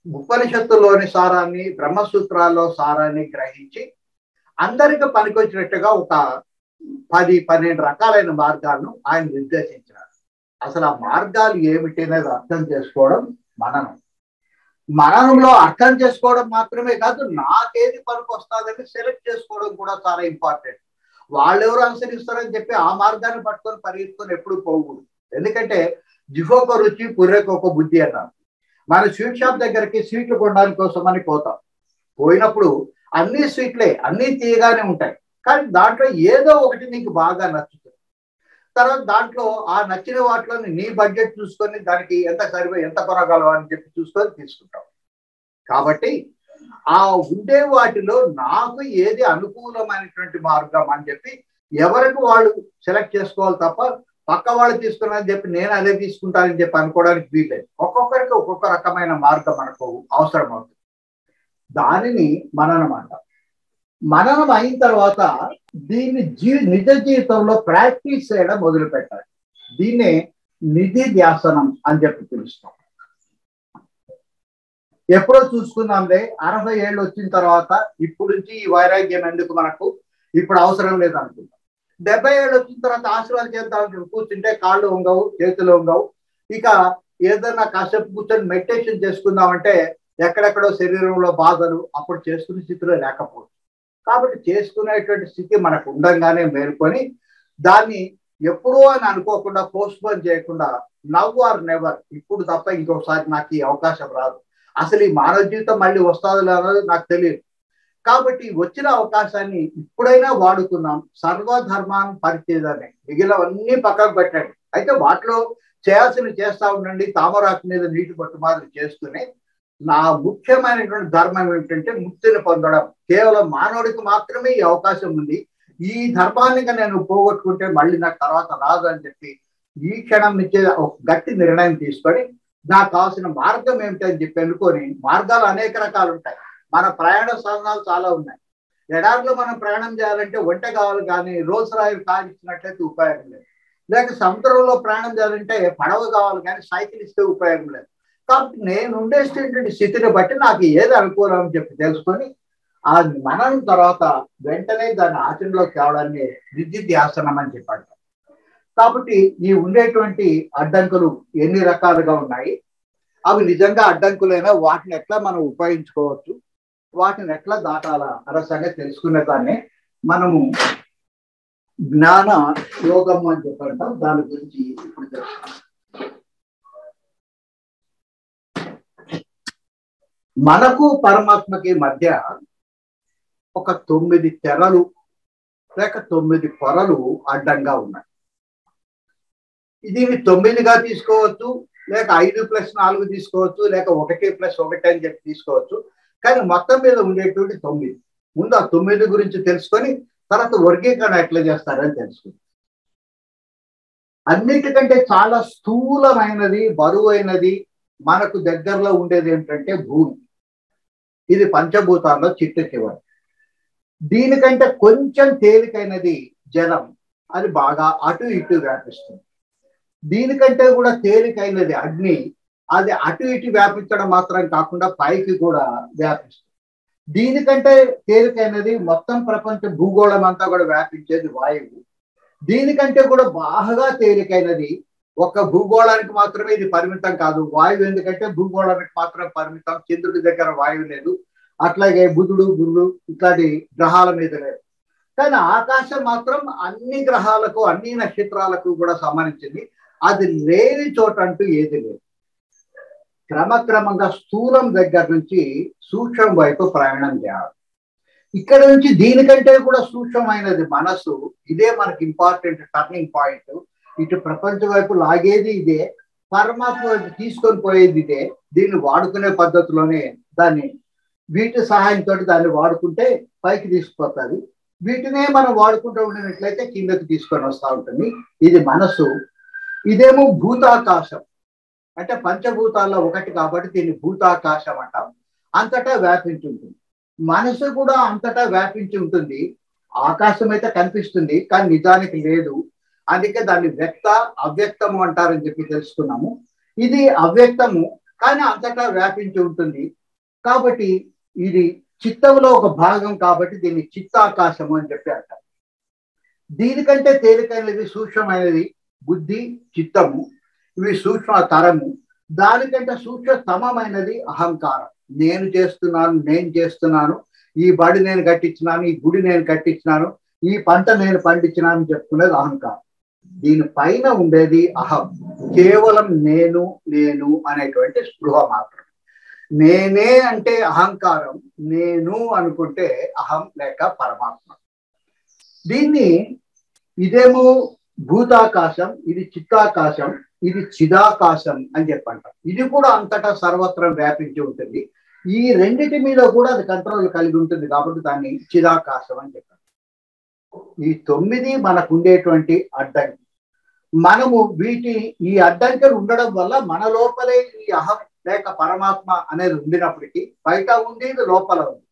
ఉపనిషత్తులోని సారాన్ని, బ్రహ్మసూత్రాల్లో సారాన్ని గ్రహించి అందరికీ పనికొచ్చినట్టుగా ఒక 10-12 రకాలైన మార్గాలను ఆయన నిర్దేశించారు. అసలు ఆ మార్గాలు ఏమిటి అనేది అర్థం చేసుకోవడం మననం. మననంలో అర్థం చేసుకోవడం మాత్రమే కాదు, నాకేది పనికి వస్తుందని సెలెక్ట్ చేసుకోవడం కూడా చాలా ఇంపార్టెంట్. వాళ్ళెవరు అనుసరిస్తారని చెప్పి ఆ మార్గాన్ని పట్టుకొని పరిగెత్తుకొని ఎప్పుడు పోకూడదు. ఎందుకంటే జిహోక రుచి పుర్రెకొక బుద్ధి అన్నారు. మన స్వీట్ షాప్ దగ్గరికి స్వీట్లు కొనడానికి కోసం అని పోతాం. పోయినప్పుడు అన్ని స్వీట్లే, అన్ని తీయగానే ఉంటాయి, కానీ దాంట్లో ఏదో ఒకటి నీకు బాగా నచ్చుతుంది. తర్వాత దాంట్లో ఆ నచ్చిన వాటిలో నీ బడ్జెట్ చూసుకొని దానికి ఎంత సరిపోయి ఎంత కొనగలవు అని చెప్పి చూసుకొని తీసుకుంటాం. కాబట్టి ఆ ఉండే వాటిలో నాకు ఏది అనుకూలమైనటువంటి మార్గం అని చెప్పి ఎవరికి వాళ్ళు సెలెక్ట్ చేసుకోవాలి తప్ప పక్క వాళ్ళు తీసుకున్నారని చెప్పి నేను అదే తీసుకుంటానని చెప్పి అనుకోవడానికి వీల్లేదు. ఒక్కొక్కరికి ఒక్కొక్క రకమైన మార్గం మనకు అవసరం అవుతుంది. దానిని మననం అంటాం. మననం అయిన తర్వాత దీన్ని నిజ జీవితంలో ప్రాక్టీస్ చేయడం మొదలు పెట్టాలి. దీన్నే నిధి ధ్యాసనం అని చెప్పి పిలుస్తాం. ఎప్పుడో చూసుకుందాంలే, 60 ఏళ్ళు వచ్చిన తర్వాత ఇప్పుడు నుంచి ఈ వైరాగ్యం ఎందుకు మనకు, ఇప్పుడు అవసరం లేదు అనుకుంటాం. 70 ఏళ్ళు వచ్చిన తర్వాత ఆశీర్వాదం చేద్దాం కూర్చుంటే కాళ్ళు వంగవు, చేతులు వంగవు. ఇక ఏదైనా కాసేపు కూర్చొని మెడిటేషన్ చేసుకుందామంటే ఎక్కడెక్కడో శరీరంలో బాధలు, అప్పుడు చేసుకునే స్థితిలో లేకపోవచ్చు. కాబట్టి చేసుకునేటువంటి స్థితి మనకు ఉండంగానే మేల్కొని దాన్ని ఎప్పుడూ అని అనుకోకుండా పోస్ట్పోన్ చేయకుండా నవ్ ఆర్ నెవర్, ఇప్పుడు తప్ప ఇంకొకసారి నాకు ఈ అవకాశం రాదు, అసలు ఈ మానవ జీవితం మళ్ళీ వస్తుందో లేదో నాకు తెలియదు, కాబట్టి వచ్చిన అవకాశాన్ని ఇప్పుడైనా వాడుకున్నాం. సర్వధర్మాన్ని పరిచేదాన్ని, మిగిలినవన్నీ పక్కకు పెట్టండి. అయితే వాటిలో చేయాల్సినవి చేస్తా ఉండండి, తామరాకు మీద నీటి పట్టు మాదిరి చేస్తూనే నా ముఖ్యమైనటువంటి ధర్మం ఏమిటంటే ముక్తిని పొందడం. కేవలం మానవుడికి మాత్రమే ఈ అవకాశం ఉంది. ఈ ధర్మాన్ని నేను పోగొట్టుకుంటే మళ్ళీ నాకు తర్వాత రాదు అని చెప్పి ఈ క్షణం నుంచే ఒక గట్టి నిర్ణయం తీసుకొని నాకు కావాల్సిన మార్గం ఏమిటని చెప్పి అనుకొని, మార్గాలు అనేక రకాలు ఉంటాయి. మన ప్రయాణ సాధనాలు చాలా ఉన్నాయి. ఎడారిలో మనం ప్రయాణం చేయాలంటే ఒంటె కావాలి, కానీ రోల్స్ రాయల్ కార్ ఇచ్చినట్లయితే ఉపయోగం లేదు. లేక సముద్రంలో ప్రయాణం చేయాలంటే పడవ కావాలి, కానీ సైకిల్ ఇస్తే ఉపయోగం లేదు. కాబట్టి నేను ఉండేటువంటి స్థితిని బట్టి నాకు ఏది అనుకూలం అని చెప్పి తెలుసుకొని ఆ మననం తర్వాత వెంటనే దాన్ని ఆచరణలోకి తేవడాన్ని నిధిధ్యాసనం అని చెప్పాడు. కాబట్టి ఈ ఉండేటువంటి అడ్డంకులు ఎన్ని రకాలుగా ఉన్నాయి, అవి నిజంగా అడ్డంకులైనా వాటిని ఎట్లా మనం ఉపయోగించుకోవచ్చు, వాటిని ఎట్లా దాటాలా అనే సంగతి తెలుసుకునే దాన్ని మనము జ్ఞాన యోగము అని చెప్పంటాం. దాని గురించి ఇప్పుడు తెలుసుకుందాం. మనకు పరమాత్మకి మధ్య ఒక 9 తెరలు లేక 9 పొరలు అడ్డంగా ఉన్నాయి. దీన్ని 9గా తీసుకోవచ్చు, లేక 5+4 తీసుకోవచ్చు, లేక 1+1 అని చెప్పి తీసుకోవచ్చు. కానీ మొత్తం మీద ఉండేటువంటి 9. ముందు ఆ 9 గురించి తెలుసుకొని తర్వాత వర్గీకరణ ఎట్లా చేస్తారని తెలుసుకుంది. అన్నిటికంటే చాలా స్థూలమైనది, బరువైనది మనకు దగ్గరలో ఉండేది ఏంటంటే భూమి. ఇది పంచభూతాల్లో చివరి. దీనికంటే కొంచెం తేలికైనది జలం, అది బాగా అటు ఇటు వ్యాపిస్తుంది. దీనికంటే కూడా తేలికైనది అగ్ని, అది అటు ఇటు వ్యాపించడం మాత్రం కాకుండా పైకి కూడా వ్యాపిస్తుంది. దీనికంటే తేలికైనది మొత్తం ప్రపంచ భూగోళం అంతా కూడా వ్యాపించేది వాయువు. దీనికంటే కూడా బాగా తేలికైనది ఒక్క భూగోళానికి మాత్రమే ఇది పరిమితం కాదు వాయువు. ఎందుకంటే భూగోళానికి మాత్రమే పరిమితం, చంద్రుడి దగ్గర వాయువు లేదు, అట్లాగే బుధుడు గురుడు ఇట్లాంటి గ్రహాల మీద లేదు. కానీ ఆకాశం మాత్రం అన్ని గ్రహాలకు అన్ని నక్షత్రాలకు కూడా సంబంధించింది. అది లేని చోట అంటూ ఏది లేదు. క్రమక్రమంగా స్థూలం దగ్గర నుంచి సూక్ష్మం వైపు ప్రయాణం చేయాలి. ఇక్కడ నుంచి దీనికంటే కూడా సూక్ష్మమైనది మనసు. ఇదే మనకి ఇంపార్టెంట్ టర్నింగ్ పాయింట్. ఇటు ప్రపంచం వైపు లాగేది ఇదే, పరమాత్మ వైపు తీసుకొని పోయేది ఇదే. దీన్ని వాడుకునే పద్ధతిలోనే దాన్ని వీటి సహాయంతో దాన్ని వాడుకుంటే పైకి తీసుకుపోతుంది. వీటినే మనం వాడుకుంటూ ఉండినట్లయితే కిందకి తీసుకొని వస్తూ ఉంటుంది. ఇది మనసు. ఇదేమో భూతాకాశం, అంటే పంచభూతాల్లో ఒకటి కాబట్టి దీన్ని భూతాకాశం అంటాం. అంతటా వ్యాపించి ఉంటుంది. మనసు కూడా అంతటా వ్యాపించి ఉంటుంది. ఆకాశం అయితే కనిపిస్తుంది కానీ నిజానికి లేదు. అందుకే దాన్ని వ్యక్త అవ్యక్తము అంటారని చెప్పి తెలుసుకున్నాము. ఇది అవ్యక్తము కానీ అంతటా వ్యాపించి ఉంటుంది. కాబట్టి ఇది చిత్తంలో ఒక భాగం కాబట్టి దీన్ని చిత్తాకాశము అని చెప్పి అంటారు. దీనికంటే తేలికైనది సూక్ష్మమైనది బుద్ధి, చిత్తము. ఇవి సూక్ష్మ తరము. దానికంటే సూక్ష్మతమైనది అహంకారం. నేను చేస్తున్నాను, ఈ బడి నేను కట్టించినాను, ఈ గుడి నేను కట్టించినాను, ఈ పంట నేను పండించినాను అని చెప్పుకునేది అహంకారం. దీనిపైన ఉండేది అహం, కేవలం నేను అనేటువంటి స్పృహ మాత్రం. నేనే అంటే అహంకారం, నేను అనుకుంటే అహం లేక పరమాత్మ. దీన్ని ఇదేమో భూతాకాశం, ఇది చిత్తాకాశం, ఇది చిదాకాశం అని చెప్పంటాం. ఇది కూడా అంతటా సర్వత్రం వ్యాపించి ఉంటుంది. ఈ రెండిటి మీద కూడా అది కంట్రోల్ కలిగి ఉంటుంది కాబట్టి దాన్ని చిదాకాశం అని చెప్పారు. ఈ 9 మనకు ఉండేటువంటి అడ్డంకి. మనము ఈ అడ్డంకులు ఉండడం వల్ల మన లోపలే ఈ అహం లేక పరమాత్మ అనేది ఉండినప్పటికీ బయట ఉంది, ఇది లోపల ఉంది.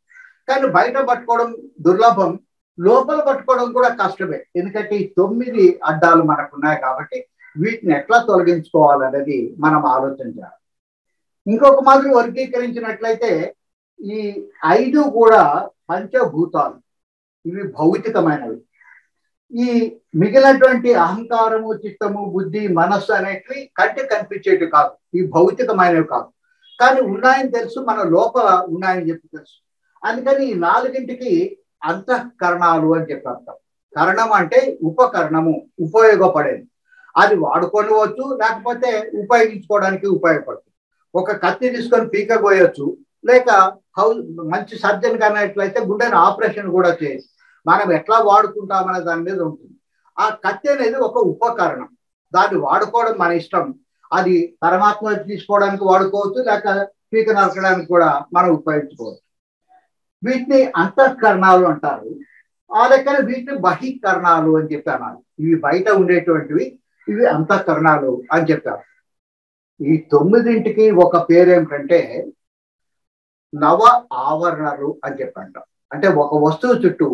కానీ బయట పట్టుకోవడం దుర్లభం, లోపల పట్టుకోవడం కూడా కష్టమే. ఎందుకంటే ఈ 9 అడ్డాలు మనకు ఉన్నాయి కాబట్టి వీటిని ఎట్లా తొలగించుకోవాలనేది మనం ఆలోచించాలి. ఇంకొక మాదిరి వర్గీకరించినట్లయితే ఈ 5 కూడా పంచభూతాలు, ఇవి భౌతికమైనవి. ఈ మిగిలినటువంటి అహంకారము, చిత్తము, బుద్ధి, మనస్సు అనేటివి కంటికి కనిపించేవి కాదు, ఈ భౌతికమైనవి కాదు. కానీ ఉన్నాయని తెలుసు, మన లోపల ఉన్నాయని చెప్పి తెలుసు. అందుకని ఈ 4టికి అంతఃకరణాలు అని చెప్పి అర్థం. కరణం అంటే ఉపకరణము, ఉపయోగపడేది. అది వాడుకోవచ్చు, లేకపోతే ఉపయోగించుకోవడానికి ఉపయోగపడుతుంది. ఒక కత్తి తీసుకొని పీకపోయొచ్చు, లేక మంచి సర్జన్ కానట్లయితే గుండెని ఆపరేషన్ కూడా చేయొచ్చు. మనం ఎట్లా వాడుకుంటామనే దాని మీద ఉంటుంది. ఆ కత్తి అనేది ఒక ఉపకరణం, దాన్ని వాడుకోవడం మన ఇష్టం. అది పరమాత్మ తీసుకోవడానికి వాడుకోవచ్చు, లేక పీక నరకడానికి కూడా మనం ఉపయోగించుకోవచ్చు. వీటిని అంతఃకరణాలు అంటారు. ఆ లెక్కన వీటిని బహికరణాలు అని చెప్పి అన్నారు. ఇవి బయట ఉండేటువంటివి, ఇవి అంతఃకరణాలు అని చెప్పారు. ఈ 9టికి ఒక పేరు ఏమిటంటే నవ ఆవరణలు అని చెప్పి అంటాం. అంటే ఒక వస్తువు చుట్టూ,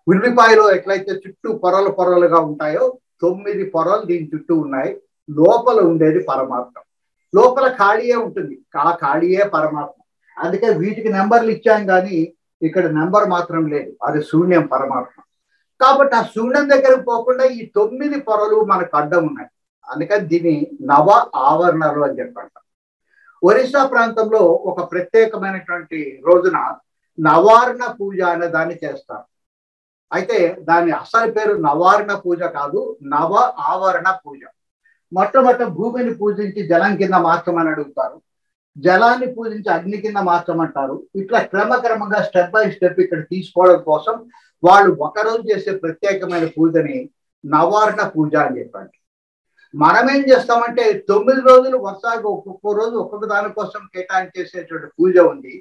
ఉల్లిపాయలో ఎట్లయితే చుట్టూ పొరలుగా ఉంటాయో 9 పొరలు దీని చుట్టూ ఉన్నాయి. లోపల ఉండేది పరమాత్మ. లోపల ఖాళీయే ఉంటుంది, ఆ ఖాళీయే పరమాత్మ. అందుకే వీటికి నెంబర్లు ఇచ్చాం కానీ ఇక్కడ నెంబర్ మాత్రం లేదు, అది శూన్యం పరమాత్మ. కాబట్టి ఆ శూన్యం దగ్గరకు పోకుండా ఈ 9 పొరలు మనకు అడ్డం ఉన్నాయి. అందుకని దీన్ని నవ ఆవరణలు అని చెప్పంటాం. ఒరిస్సా ప్రాంతంలో ఒక ప్రత్యేకమైనటువంటి రోజున నవార్ణ పూజ అనే దాన్ని చేస్తారు. అయితే దాని అసలు పేరు నవార్ణ పూజ కాదు, నవ ఆవరణ పూజ. మొట్టమొదట భూమిని పూజించి జలం కింద మార్చమని అడుగుతారు, జలాన్ని పూజించి అగ్ని కింద మార్చమంటారు. ఇట్లా క్రమక్రమంగా స్టెప్ బై స్టెప్ ఇక్కడ తీసుకోవడం కోసం వాళ్ళు ఒకరోజు చేసే ప్రత్యేకమైన పూజని నవార్ణ పూజ అని చెప్పండి. మనం ఏం చేస్తామంటే 9 రోజులు వరుసగా ఒక్కొక్క రోజు ఒక్కొక్క దానికోసం కేటాయించేసేటువంటి పూజ ఉంది.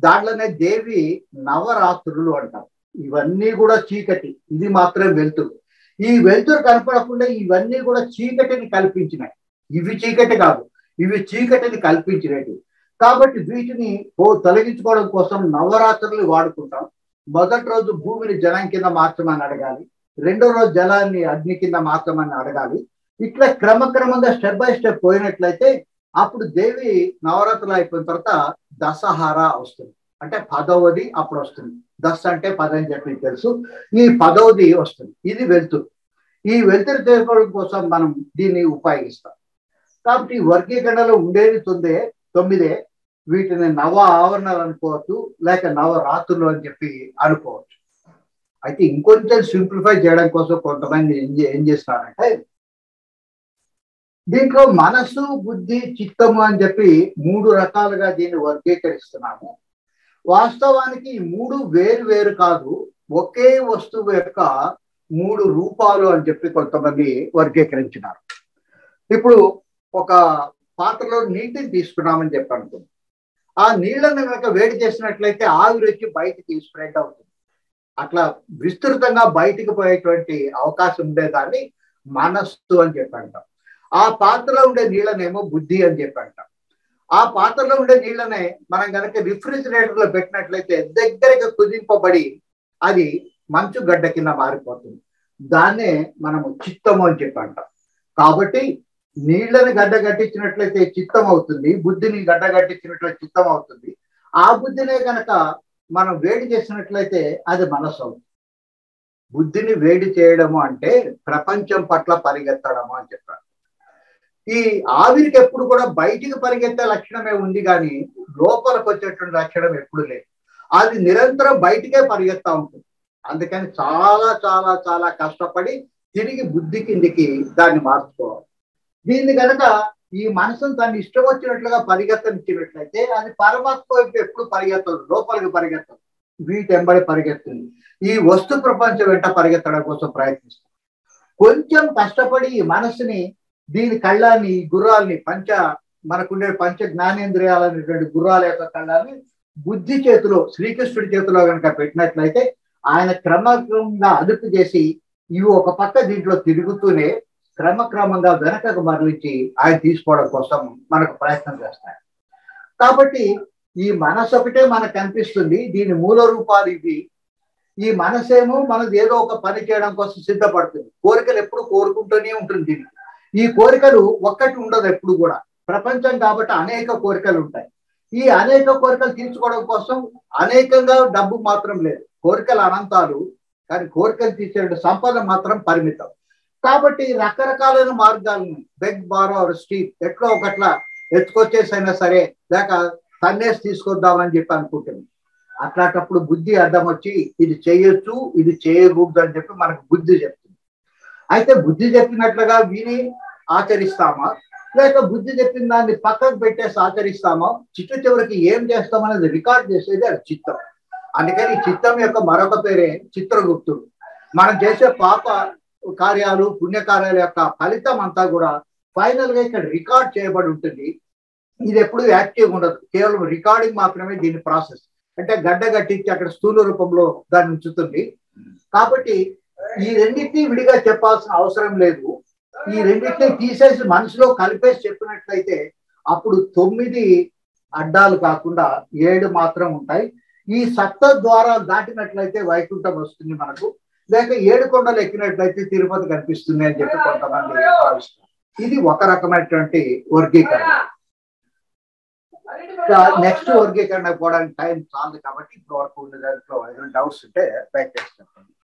దాంట్లోనే దేవి నవరాత్రులు అంటారు. ఇవన్నీ కూడా చీకటి, ఇది మాత్రం వెలుతురు. ఈ వెలుతురు కనపడకుండా ఇవన్నీ కూడా చీకటిని కల్పించినాయి. ఇవి చీకటి కాదు, ఇవి చీకటిని కల్పించినవి. కాబట్టి వీటిని తొలగించుకోవడం కోసం నవరాత్రులు వాడుకుంటాం. మొదటి రోజు భూమిని జలం కింద మార్చమని అడగాలి, రెండో రోజు జలాన్ని అగ్ని కింద మార్చమని అడగాలి. ఇట్లా క్రమక్రమంగా స్టెప్ బై స్టెప్ పోయినట్లయితే అప్పుడు దేవి నవరాత్రులు అయిపోయిన తర్వాత దశహరా వస్తుంది. అంటే 10వది అప్పుడు వస్తుంది. దశ అంటే 10 అని చెప్పి తెలుసు. ఈ 10వది వస్తుంది. ఇది వెలుతురు. ఈ వెలుతురు చేసుకోవడం కోసం మనం దీన్ని ఉపయోగిస్తాం. కాబట్టి ఈ వర్గీకరణలో ఉండేది 9. వీటిని నవ ఆవరణలు అనుకోవచ్చు, లేక నవరాత్రులు అని చెప్పి అనుకోవచ్చు. అయితే ఇంకొంచెం సింప్లిఫై చేయడం కోసం కొంతమంది ఏం చేస్తారంటే దీంట్లో మనసు, బుద్ధి, చిత్తము అని చెప్పి 3 రకాలుగా దీన్ని వర్గీకరిస్తున్నాము. వాస్తవానికి ఈ 3 వేరు కాదు, ఒకే వస్తువు యొక్క 3 రూపాలు అని చెప్పి కొంతమంది వర్గీకరించినారు. ఇప్పుడు ఒక పాత్రలో నీటిని తీసుకున్నామని చెప్పి అనుకుంది. ఆ నీళ్ళని కనుక వేడి చేసినట్లయితే ఆవిరి వచ్చి బయటికి స్ప్రెడ్ అవుతుంది. అట్లా విస్తృతంగా బయటికి పోయేటువంటి అవకాశం ఉండేదాన్ని మనస్సు అని చెప్పి అంటాం. ఆ పాత్రలో ఉండే నీళ్ళనేమో బుద్ధి అని చెప్పి అంటాం. ఆ పాత్రలో ఉండే నీళ్ళనే మనం కనుక రిఫ్రిజిరేటర్ లో పెట్టినట్లయితే దగ్గరగా కుదింపబడి అది మంచు గడ్డ కింద మారిపోతుంది. దాన్నే మనము చిత్తము అని చెప్పి అంటాం. కాబట్టి నీళ్ళని గడ్డ కట్టించినట్లయితే చిత్తం అవుతుంది, బుద్ధిని గడ్డ కట్టించినట్లయితే చిత్తం అవుతుంది. ఆ బుద్ధినే కనుక మనం వేడి చేసినట్లయితే అది మనస్సు అవుతుంది. బుద్ధిని వేడి చేయడము అంటే ప్రపంచం పట్ల పరిగెత్తడము అని చెప్పారు. ఈ ఆవిరికి ఎప్పుడు కూడా బయటికి పరిగెత్తే లక్షణమే ఉంది, కానీ లోపలికి వచ్చేటువంటి లక్షణం ఎప్పుడు లేదు. అది నిరంతరం బయటికే పరిగెత్తా ఉంటుంది. అందుకని చాలా చాలా చాలా కష్టపడి తిరిగి బుద్ధి కిందికి దాన్ని మార్చుకోవాలి. దీన్ని కనుక ఈ మనసును తను ఇష్టం వచ్చినట్లుగా పరిగెత్తనిచ్చినట్లయితే అది పరమాత్మ వైపు ఎప్పుడు పరిగెత్తదు, లోపలికి పరిగెత్తదు, వీటెంబడి పరిగెత్తుంది. ఈ వస్తు ప్రపంచం వెంట పరిగెత్తడం కోసం ప్రయత్నిస్తుంది. కొంచెం కష్టపడి ఈ మనసుని, దీని కళ్ళాన్ని, గుర్రాల్ని, మనకుండే పంచ జ్ఞానేంద్రియాలనేటువంటి గుర్రాల యొక్క కళ్ళాన్ని బుద్ధి చేతిలో, శ్రీకృష్ణుడి చేతిలో కనుక పెట్టినట్లయితే ఆయన క్రమక్రమంగా అదుపు చేసి ఇవి ఒక పక్క దీంట్లో తిరుగుతూనే క్రమక్రమంగా వెనకకు మరలించి ఆయన తీసుకోవడం కోసం మనకు ప్రయత్నం చేస్తాడు. కాబట్టి ఈ మనసు ఒకటే మనకు కనిపిస్తుంది, దీని మూల రూపాలు ఇవి. ఈ మనసేమో మనది ఏదో ఒక పని చేయడం కోసం సిద్ధపడుతుంది. కోరికలు ఎప్పుడు కోరుకుంటూనే ఉంటుంది దీనికి. ఈ కోరికలు ఒక్కటి ఉండదు ఎప్పుడు కూడా, ప్రపంచం కాబట్టి అనేక కోరికలు ఉంటాయి. ఈ అనేక కోరికలు తీర్చుకోవడం కోసం అనేకంగా డబ్బు మాత్రం లేదు, కోరికలు అనంతాలు, కానీ కోరికలు తీర్చే సంపద మాత్రం పరిమితం. కాబట్టి రకరకాలైన మార్గాలను బెగ్, బారో, స్టీప్ ఎట్లా ఒకట్లా ఎత్తుకొచ్చేసైనా సరే, లేక తన్నేసి తీసుకొద్దామని చెప్పి అనుకుంటుంది. అట్లాంటప్పుడు బుద్ధి అడ్డం వచ్చి ఇది చేయొచ్చు, ఇది చేయకూడదు అని చెప్పి మనకు బుద్ధి చెప్తుంది. అయితే బుద్ధి చెప్పినట్లుగా విని ఆచరిస్తామా, లేక బుద్ధి చెప్పిన దాన్ని పక్కకు పెట్టేసి ఆచరిస్తామా, చివరికి ఏం చేస్తామనేది రికార్డ్ చేసేది అది చిత్తం. అందుకని చిత్తం యొక్క మరొక పేరే చిత్రగుప్తుడు. మనం చేసే పాప కార్యాలు, పుణ్యకార్యాల యొక్క ఫలితం అంతా కూడా ఫైనల్ గా ఇక్కడ రికార్డ్ చేయబడి ఉంటుంది. ఇది ఎప్పుడు యాక్టివ్ ఉండదు, కేవలం రికార్డింగ్ మాత్రమే దీని ప్రాసెస్. అంటే గడ్డ కట్టించి అక్కడ స్థూల రూపంలో దాన్ని ఉంచుతుంది. కాబట్టి ఈ రెండింటినీ విడిగా చెప్పాల్సిన అవసరం లేదు. ఈ రెండింటినీ తీసేసి మనసులో కలిపేసి చెప్పినట్లయితే అప్పుడు 9 అడ్డాలు కాకుండా 7 మాత్రం ఉంటాయి. ఈ సప్త ద్వారాలు దాటినట్లయితే వైకుంఠం వస్తుంది మనకు, లేక 7 కొండలు ఎక్కినట్లయితే తిరుపతి కనిపిస్తుంది అని చెప్పి కొంతమంది భావిస్తారు. ఇది ఒక రకమైనటువంటి వర్గీకరణ. నెక్స్ట్ వర్గీకరణ పోవడానికి టైం చాలు కాబట్టి ఇప్పుడు వరకు ఉన్న దాంట్లో ఏదైనా డౌట్స్ ఉంటే బ్యాక్ చేస్తాను.